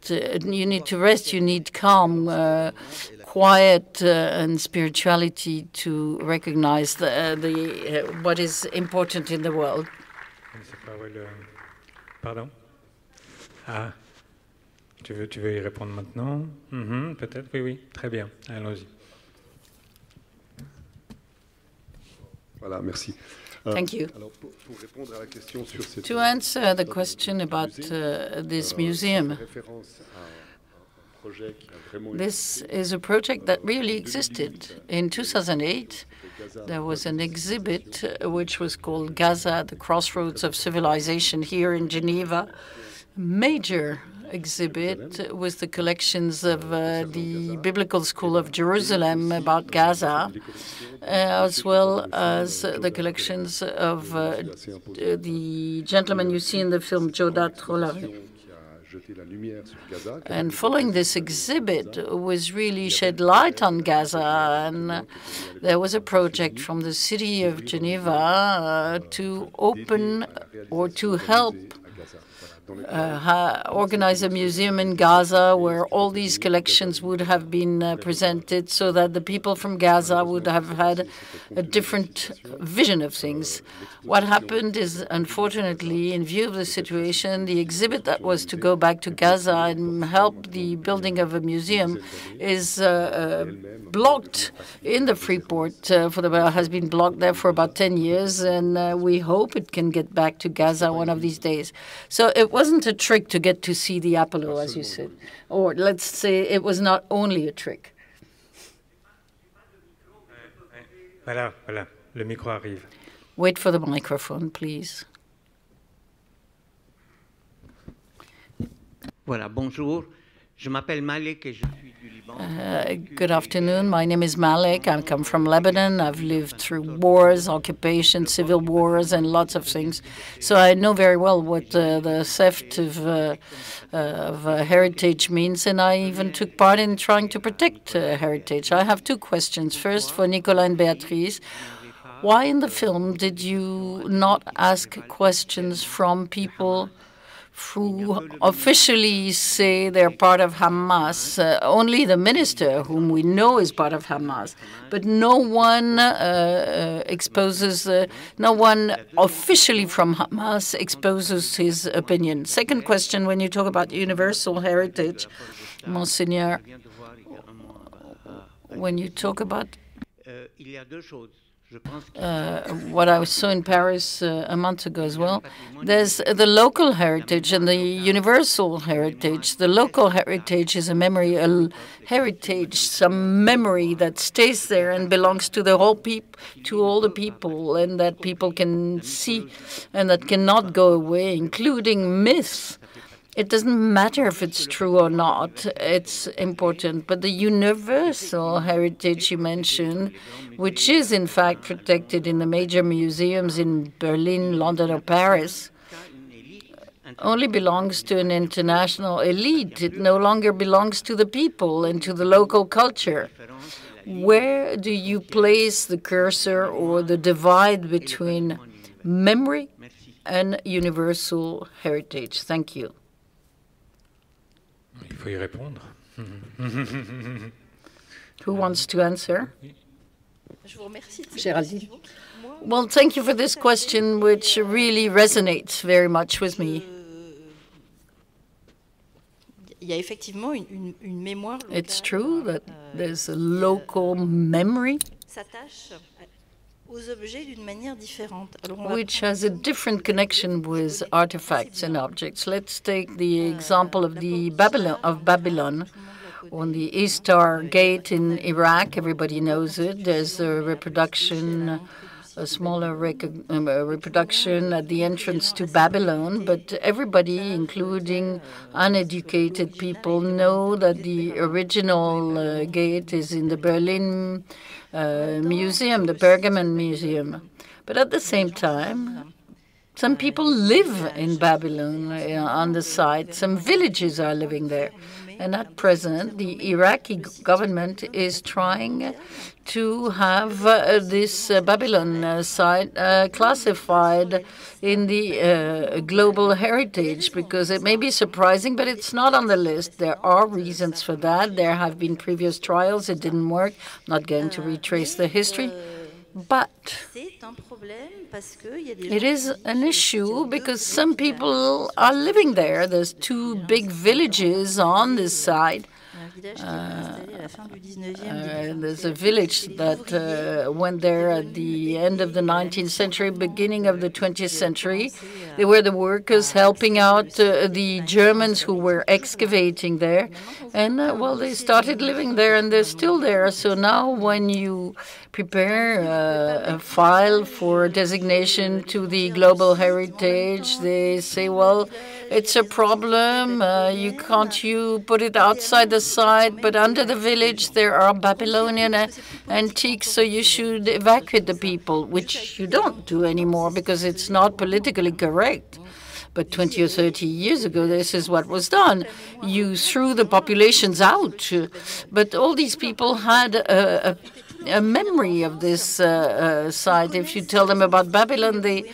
You need to rest. You need calm, quiet, and spirituality to recognize what is important in the world. Pardon? Ah, tu veux y répondre maintenant? Peut-être, oui, très bien. Allons-y. Voilà, merci. Thank you. To answer the question about this museum, this is a project that really existed. In 2008, there was an exhibit which was called Gaza, the Crossroads of Civilization here in Geneva. Major exhibit with the collections of the Biblical School of Jerusalem about Gaza, as well as the collections of the gentleman you see in the film, Jodat Rolari. And following this exhibit was really shed light on Gaza, and there was a project from the city of Geneva to open or to help organize a museum in Gaza where all these collections would have been presented so that the people from Gaza would have had a different vision of things. What happened is, unfortunately, in view of the situation, the exhibit that was to go back to Gaza and help the building of a museum is blocked in the Freeport. Has been blocked there for about 10 years, and we hope it can get back to Gaza one of these days. So it wasn't a trick to get to see the Apollo, as you said. Or let's say it was not only a trick. Voilà, voilà, le micro arrive. Wait for the microphone, please. Voilà, bonjour. Je m'appelle Malek et je suis du Liban. Good afternoon. My name is Malek. I come from Lebanon. I've lived through wars, occupation, civil wars, and lots of things. So I know very well what the theft of heritage means, and I even took part in trying to protect heritage. I have two questions. First, for Nicolas and Beatrice. Why in the film did you not ask questions from people who officially say they're part of Hamas? Only the minister, whom we know is part of Hamas, but no one no one officially from Hamas exposes his opinion. Second question, when you talk about universal heritage, Monseigneur, when you talk about what I saw in Paris a month ago as well, there's the local heritage and the universal heritage. The local heritage is a memory, a heritage, some memory that stays there and belongs to the whole to all the people, and that people can see and that cannot go away, including myths. It doesn't matter if it's true or not. It's important. But the universal heritage you mentioned, which is in fact protected in the major museums in Berlin, London, or Paris, only belongs to an international elite. It no longer belongs to the people and to the local culture. Where do you place the cursor or the divide between memory and universal heritage? Thank you. Il faut y répondre. Who wants to answer? Géraldine. Well, thank you for this question, which really resonates very much with me. It's true that there's a local memory which has a different connection with artifacts and objects. Let's take the example of the Babylon. On the Istar Gate in Iraq, everybody knows it. There's a reproduction, a smaller reproduction at the entrance to Babylon, but everybody, including uneducated people, know that the original gate is in the Berlin Museum, the Pergamon Museum. But at the same time, some people live in Babylon on the site. Some villages are living there. And at present, the Iraqi government is trying to have this Babylon site classified in the global heritage, because it may be surprising, but it's not on the list. There are reasons for that. There have been previous trials. It didn't work. I'm not going to retrace the history. But it is an issue because some people are living there. There's two big villages on this side There's a village that went there at the end of the 19th century, beginning of the 20th century. They were the workers helping out the Germans who were excavating there. And, well, they started living there, and they're still there. So now when you prepare a file for designation to the global heritage, they say, well, it's a problem. You put it outside the site, but under the village there are Babylonian antiques, so you should evacuate the people, which you don't do anymore because it's not politically correct. But 20 or 30 years ago, this is what was done. You threw the populations out. But all these people had a memory of this site. If you tell them about Babylon, they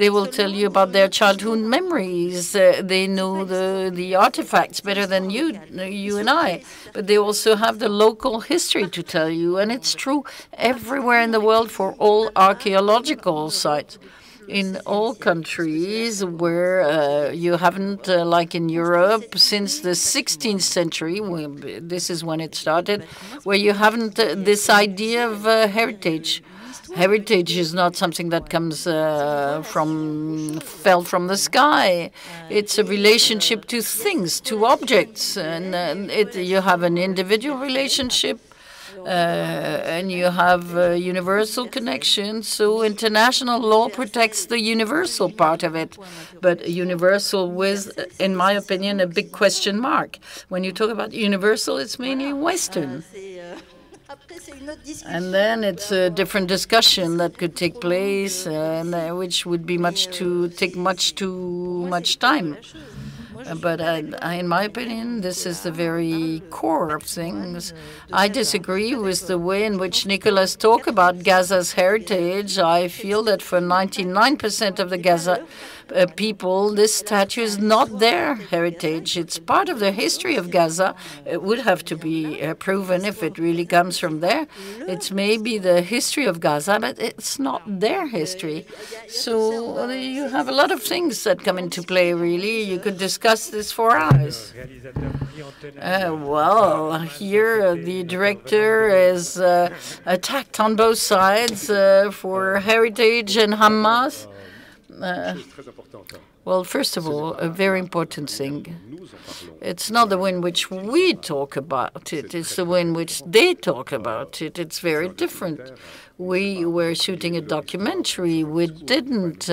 will tell you about their childhood memories. They know the artifacts better than you and I. But they also have the local history to tell you. And it's true everywhere in the world for all archaeological sites. In all countries where you haven't, like in Europe, since the 16th century, this is when it started, where you haven't this idea of heritage. Heritage is not something that fell from the sky. It's a relationship to things, to objects, and you have an individual relationship. And you have universal connections, so international law protects the universal part of it, but universal with, in my opinion, a big question mark. When you talk about universal, it's mainly Western. And then it's a different discussion that could take place, which would be take much too much time. But in my opinion, this is the very core of things. I disagree with the way in which Nicolas talked about Gaza's heritage. I feel that for 99% of the Gaza people, this statue is not their heritage. It's part of the history of Gaza. It would have to be proven if it really comes from there. It's maybe the history of Gaza, but it's not their history. So you have a lot of things that come into play, really. You could discuss this for hours. Well, here the director is attacked on both sides for heritage and Hamas. Well, first of all, a very important thing. It's not the way in which we talk about it. It's the way in which they talk about it. It's very different. We were shooting a documentary. We didn't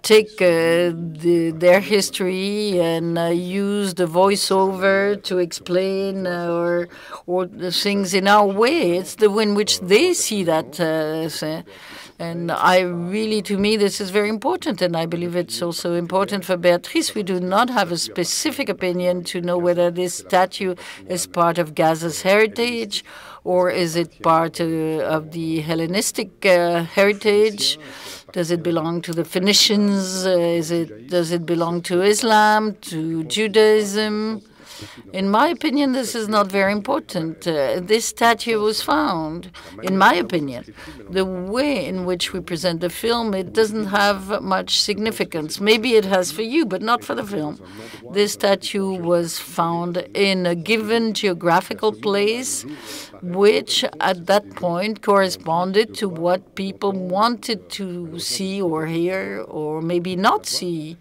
take their history and use the voiceover to explain or the things in our way. It's the way in which they see that. And to me, this is very important, and I believe it's also important for Beatrice. We do not have a specific opinion to know whether this statue is part of Gaza's heritage or is it part of the Hellenistic heritage. Does it belong to the Phoenicians? Does it belong to Islam, to Judaism? In my opinion, this is not very important. This statue was found, in my opinion. The way in which we present the film, it doesn't have much significance. Maybe it has for you, but not for the film. This statue was found in a given geographical place, which at that point corresponded to what people wanted to see or hear, or maybe not see,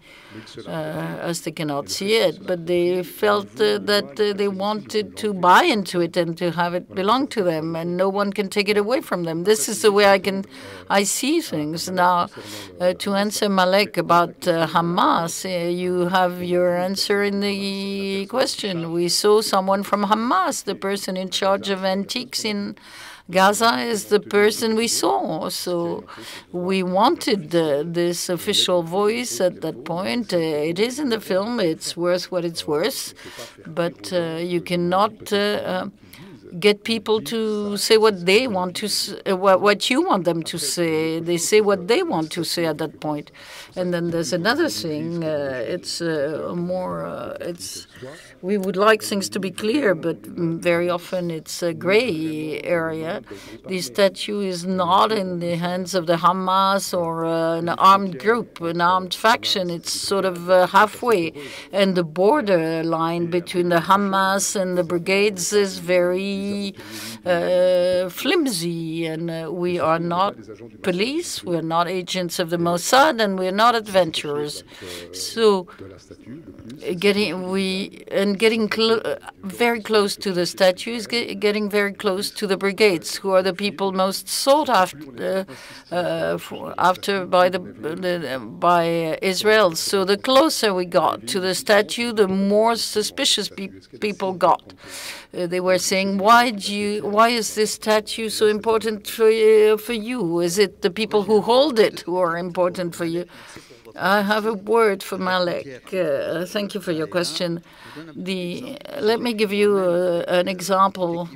as they cannot see it, but they felt that they wanted to buy into it and to have it belong to them, and no one can take it away from them. This is the way I see things. Now, to answer Malek about Hamas, you have your answer in the question. We saw someone from Hamas, the person in charge of antiques in Gaza is the person we saw. So we wanted this official voice at that point. It is in the film. It's worth what it's worth. But you cannot get people to say what they want to, what you want them to say. They say what they want to say at that point. And then there's another thing. We would like things to be clear, but very often it's a gray area. The statue is not in the hands of the Hamas or an armed group, an armed faction. It's sort of halfway. And the border line between the Hamas and the brigades is very flimsy. And we are not police, we're not agents of the Mossad, and we're not adventurers. So getting very close to the statue is getting very close to the brigades, who are the people most sought after by Israel. So the closer we got to the statue, the more suspicious people got. They were saying, why is this statue so important for you? Is it the people who hold it who are important for you? I have a word for Malek. Thank you for your question. Let me give you an example,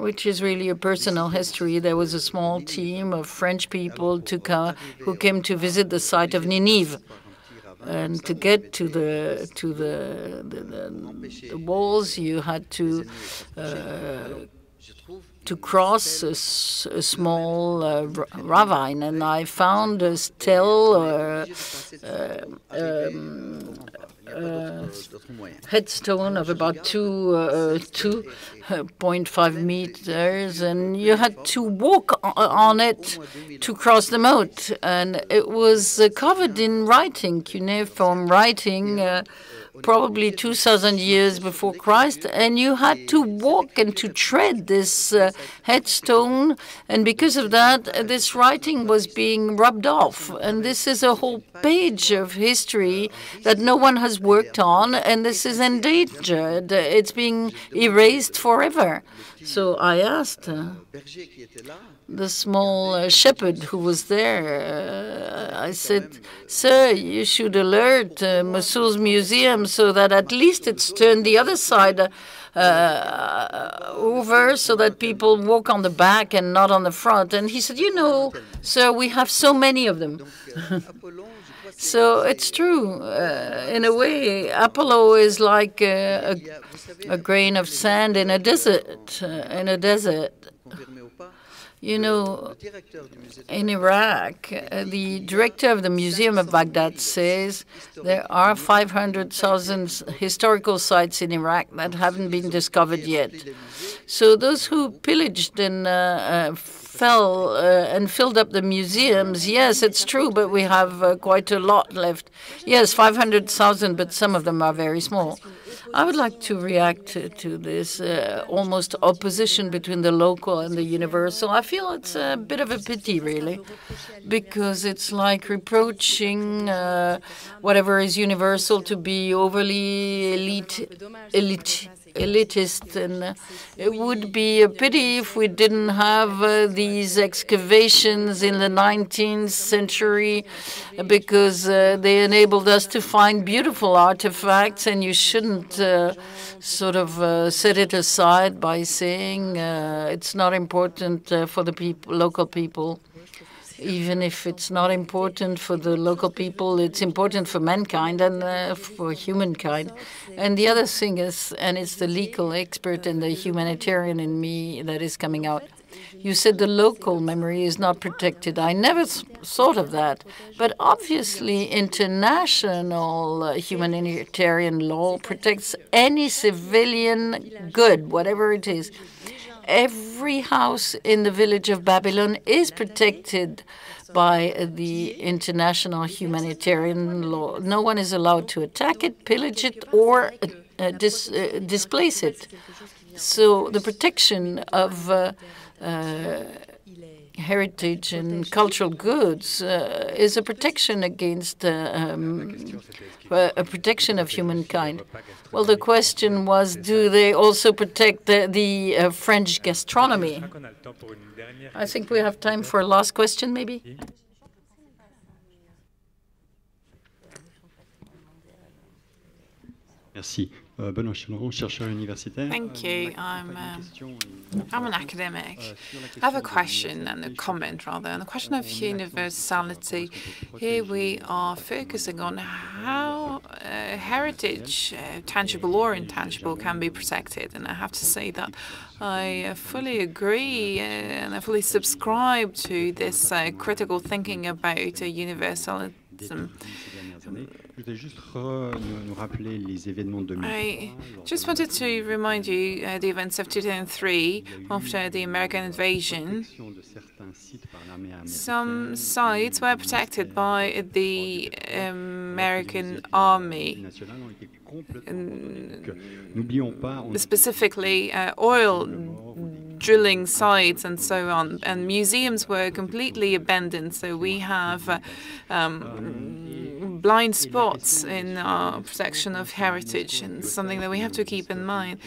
which is really a personal history. There was a small team of French people who came to visit the site of Nineveh. And to get to the walls, you had to cross a small ravine, and I found a headstone of about 2.5 meters, and you had to walk on it to cross the moat, and it was covered in writing, cuneiform writing, probably 2,000 years before Christ, and you had to walk and to tread this headstone, and because of that, this writing was being rubbed off. And this is a whole page of history that no one has worked on, and this is endangered. It's being erased forever. So I asked the small shepherd who was there, I said, "Sir, you should alert Mosul's museum so that at least it's turned the other side over so that people walk on the back and not on the front." And he said, "You know, sir, we have so many of them." So it's true. In a way, Apollo is like a grain of sand in a desert. You know, in Iraq, the director of the Museum of Baghdad says there are 500,000 historical sites in Iraq that haven't been discovered yet. So those who pillaged and filled up the museums, yes, it's true, but we have quite a lot left. Yes, 500,000, but some of them are very small. I would like to react to this almost opposition between the local and the universal. I feel it's a bit of a pity, really, because it's like reproaching whatever is universal to be overly elitist, and it would be a pity if we didn't have these excavations in the 19th century, because they enabled us to find beautiful artifacts, and you shouldn't sort of set it aside by saying it's not important for the local people. Even if it's not important for the local people, it's important for mankind and for humankind. And the other thing is, and it's the legal expert and the humanitarian in me that is coming out. You said the local memory is not protected. I never thought of that. But obviously, international humanitarian law protects any civilian good, whatever it is. Every house in the village of Babylon is protected by the international humanitarian law. No one is allowed to attack it, pillage it, or displace it. So the protection of heritage and cultural goods is a protection against a protection of humankind. Well, the question was, do they also protect the French gastronomy? I think we have time for a last question, maybe. Merci. Benoît Chalon, chercheur universitaire. Thank you. I'm an academic. I have a question and a comment, rather, on the question of universality. Here we are focusing on how heritage, tangible or intangible, can be protected. And I have to say that I fully agree and I fully subscribe to this critical thinking about universalism. I just wanted to remind you the events of 2003 after the American invasion. Some sites were protected by the American army, specifically oil drilling sites and so on, and museums were completely abandoned. So we have blind spots in our protection of heritage, and something that we have to keep in mind.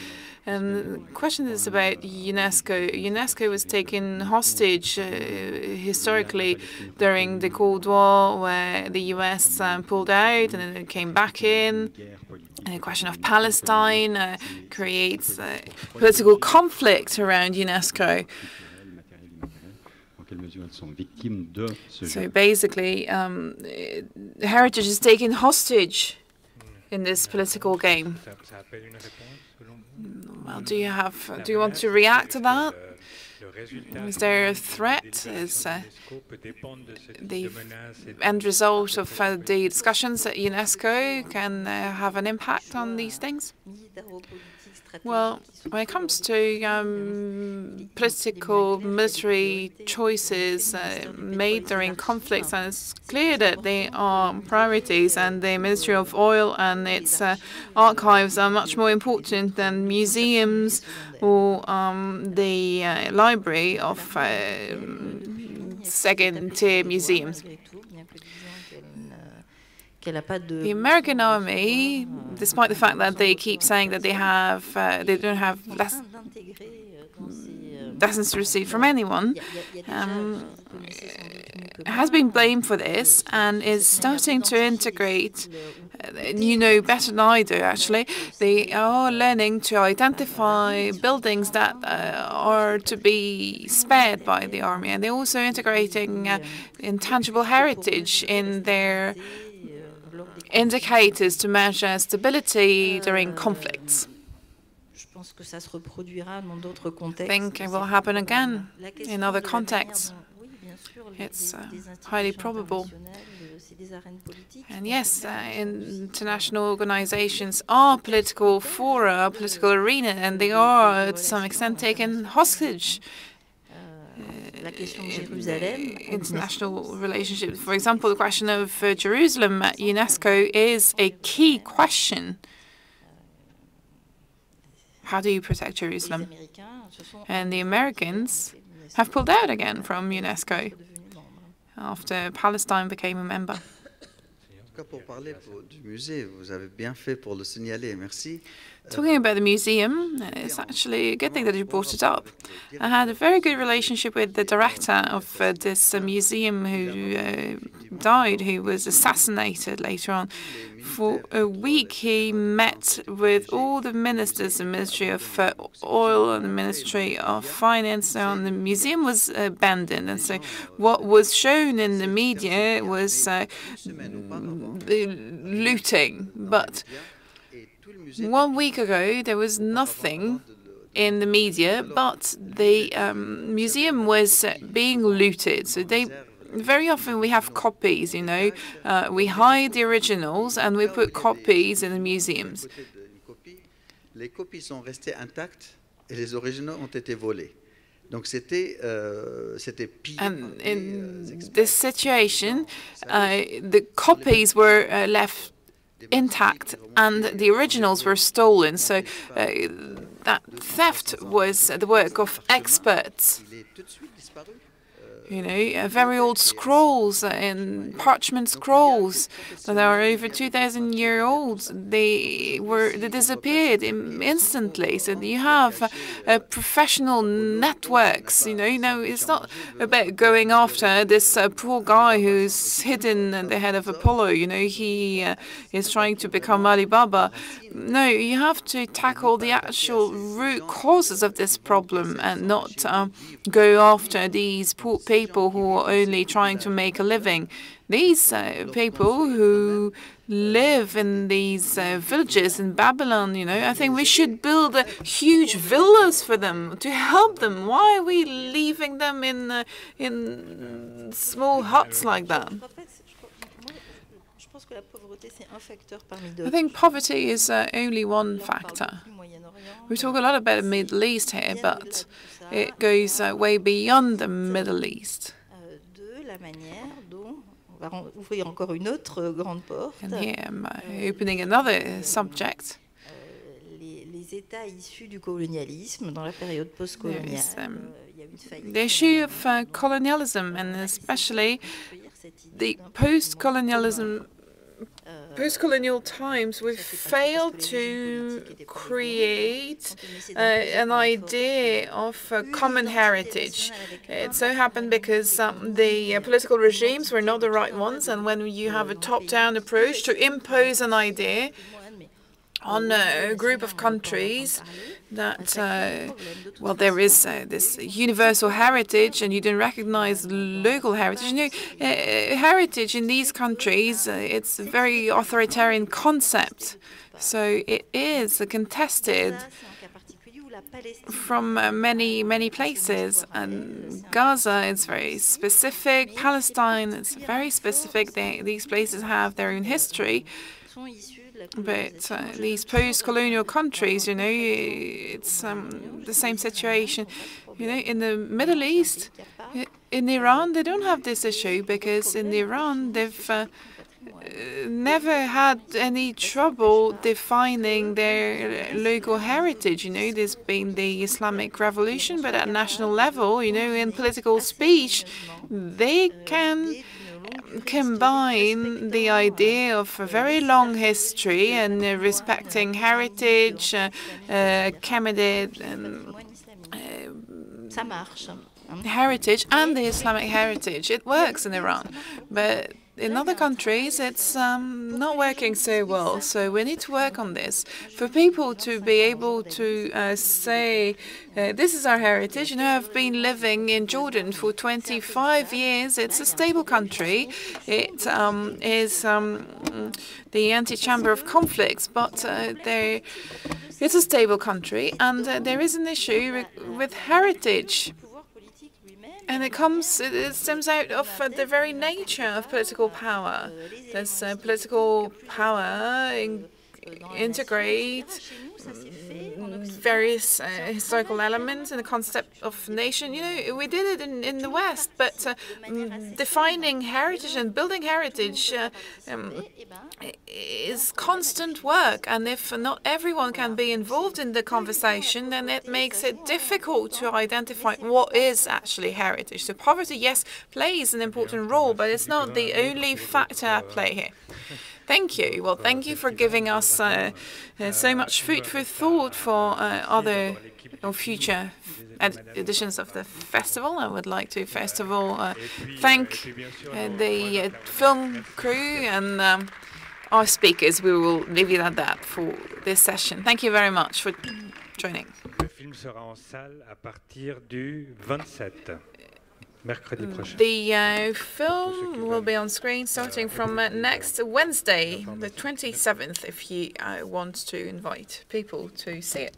And the question is about UNESCO. UNESCO was taken hostage historically during the Cold War, where the US pulled out and then it came back in. And the question of Palestine creates political conflict around UNESCO. So basically, heritage is taken hostage in this political game. Well, do you want to react to that? Is there a threat? Is the end result of the discussions at UNESCO can have an impact on these things? Well, when it comes to political, military choices made during conflicts, and it's clear that they are priorities, and the Ministry of Oil and its archives are much more important than museums or the library of second-tier museums. The American army, despite the fact that they keep saying that they don't have lessons to receive from anyone, has been blamed for this and is starting to integrate. You know better than I do, actually. They are learning to identify buildings that are to be spared by the army, and they're also integrating intangible heritage in their indicators to measure stability during conflicts. I think it will happen again in other contexts. It's highly probable. And yes, international organizations are political fora, political arena, and they are to some extent taken hostage. International relationships. For example, the question of Jerusalem at UNESCO is a key question. How do you protect Jerusalem? And the Americans have pulled out again from UNESCO after Palestine became a member. Talking about the museum, it's actually a good thing that you brought it up. I had a very good relationship with the director of this museum who died, who was assassinated later on. For a week, he met with all the ministers, the Ministry of Oil and the Ministry of Finance, and the museum was abandoned. And so what was shown in the media was the looting. But 1 week ago, there was nothing in the media, but the museum was being looted. So very often we have copies, you know. We hide the originals and we put copies in the museums. Les copies sont restées intactes et les originaux ont été volés. Donc c'était pire. And in this situation, the copies were left intact and the originals were stolen. So that theft was the work of experts. You know, very old scrolls and parchment scrolls that are over 2,000 years old. They disappeared instantly. So you have professional networks. You know, it's not about going after this poor guy who's hidden at the head of Apollo. You know, he is trying to become Alibaba. No, you have to tackle the actual root causes of this problem and not go after these poor people who are only trying to make a living. These people who live in these villages in Babylon, you know, I think we should build huge villas for them to help them. Why are we leaving them in small huts like that? I think poverty is only one factor. We talk a lot about the Middle East here, but it goes way beyond the Middle East. And here I'm opening another subject. The issue of colonialism, and especially the post-colonial times, we've failed to create an idea of a common heritage. It so happened because the political regimes were not the right ones, and when you have a top-down approach to impose an idea on a group of countries that, well, there is this universal heritage and you don't recognize local heritage. You know, heritage in these countries, it's a very authoritarian concept. So it is contested from many places. And Gaza is very specific. Palestine is very specific. These places have their own history. But these post-colonial countries, you know, it's the same situation. You know, in the Middle East, in Iran, they don't have this issue because in Iran, they've never had any trouble defining their local heritage. You know, there's been the Islamic Revolution, but at national level, you know, in political speech, they can combine the idea of a very long history and respecting heritage, Kemetic heritage and the Islamic heritage. It works in Iran, but in other countries, it's not working so well. So we need to work on this for people to be able to say, this is our heritage. You know, I've been living in Jordan for 25 years. It's a stable country. It is the antechamber of conflicts, but it's a stable country, and there is an issue with heritage. And it stems out of the very nature of political power. Does political power integrate various historical elements in the concept of nation? You know, we did it in the West, but defining heritage and building heritage is constant work. And if not everyone can be involved in the conversation, then it makes it difficult to identify what is actually heritage. So poverty, yes, plays an important role, but it's not the only factor at play here. Thank you. Well, thank you for giving us so much food for thought for other or future editions of the festival. I would like to, first of all, thank the film crew and our speakers. We will leave it at that for this session. Thank you very much for joining. Le film sera en salle à partir du 27. The film will be on screen starting from next Wednesday, the 27th, if you want to invite people to see it.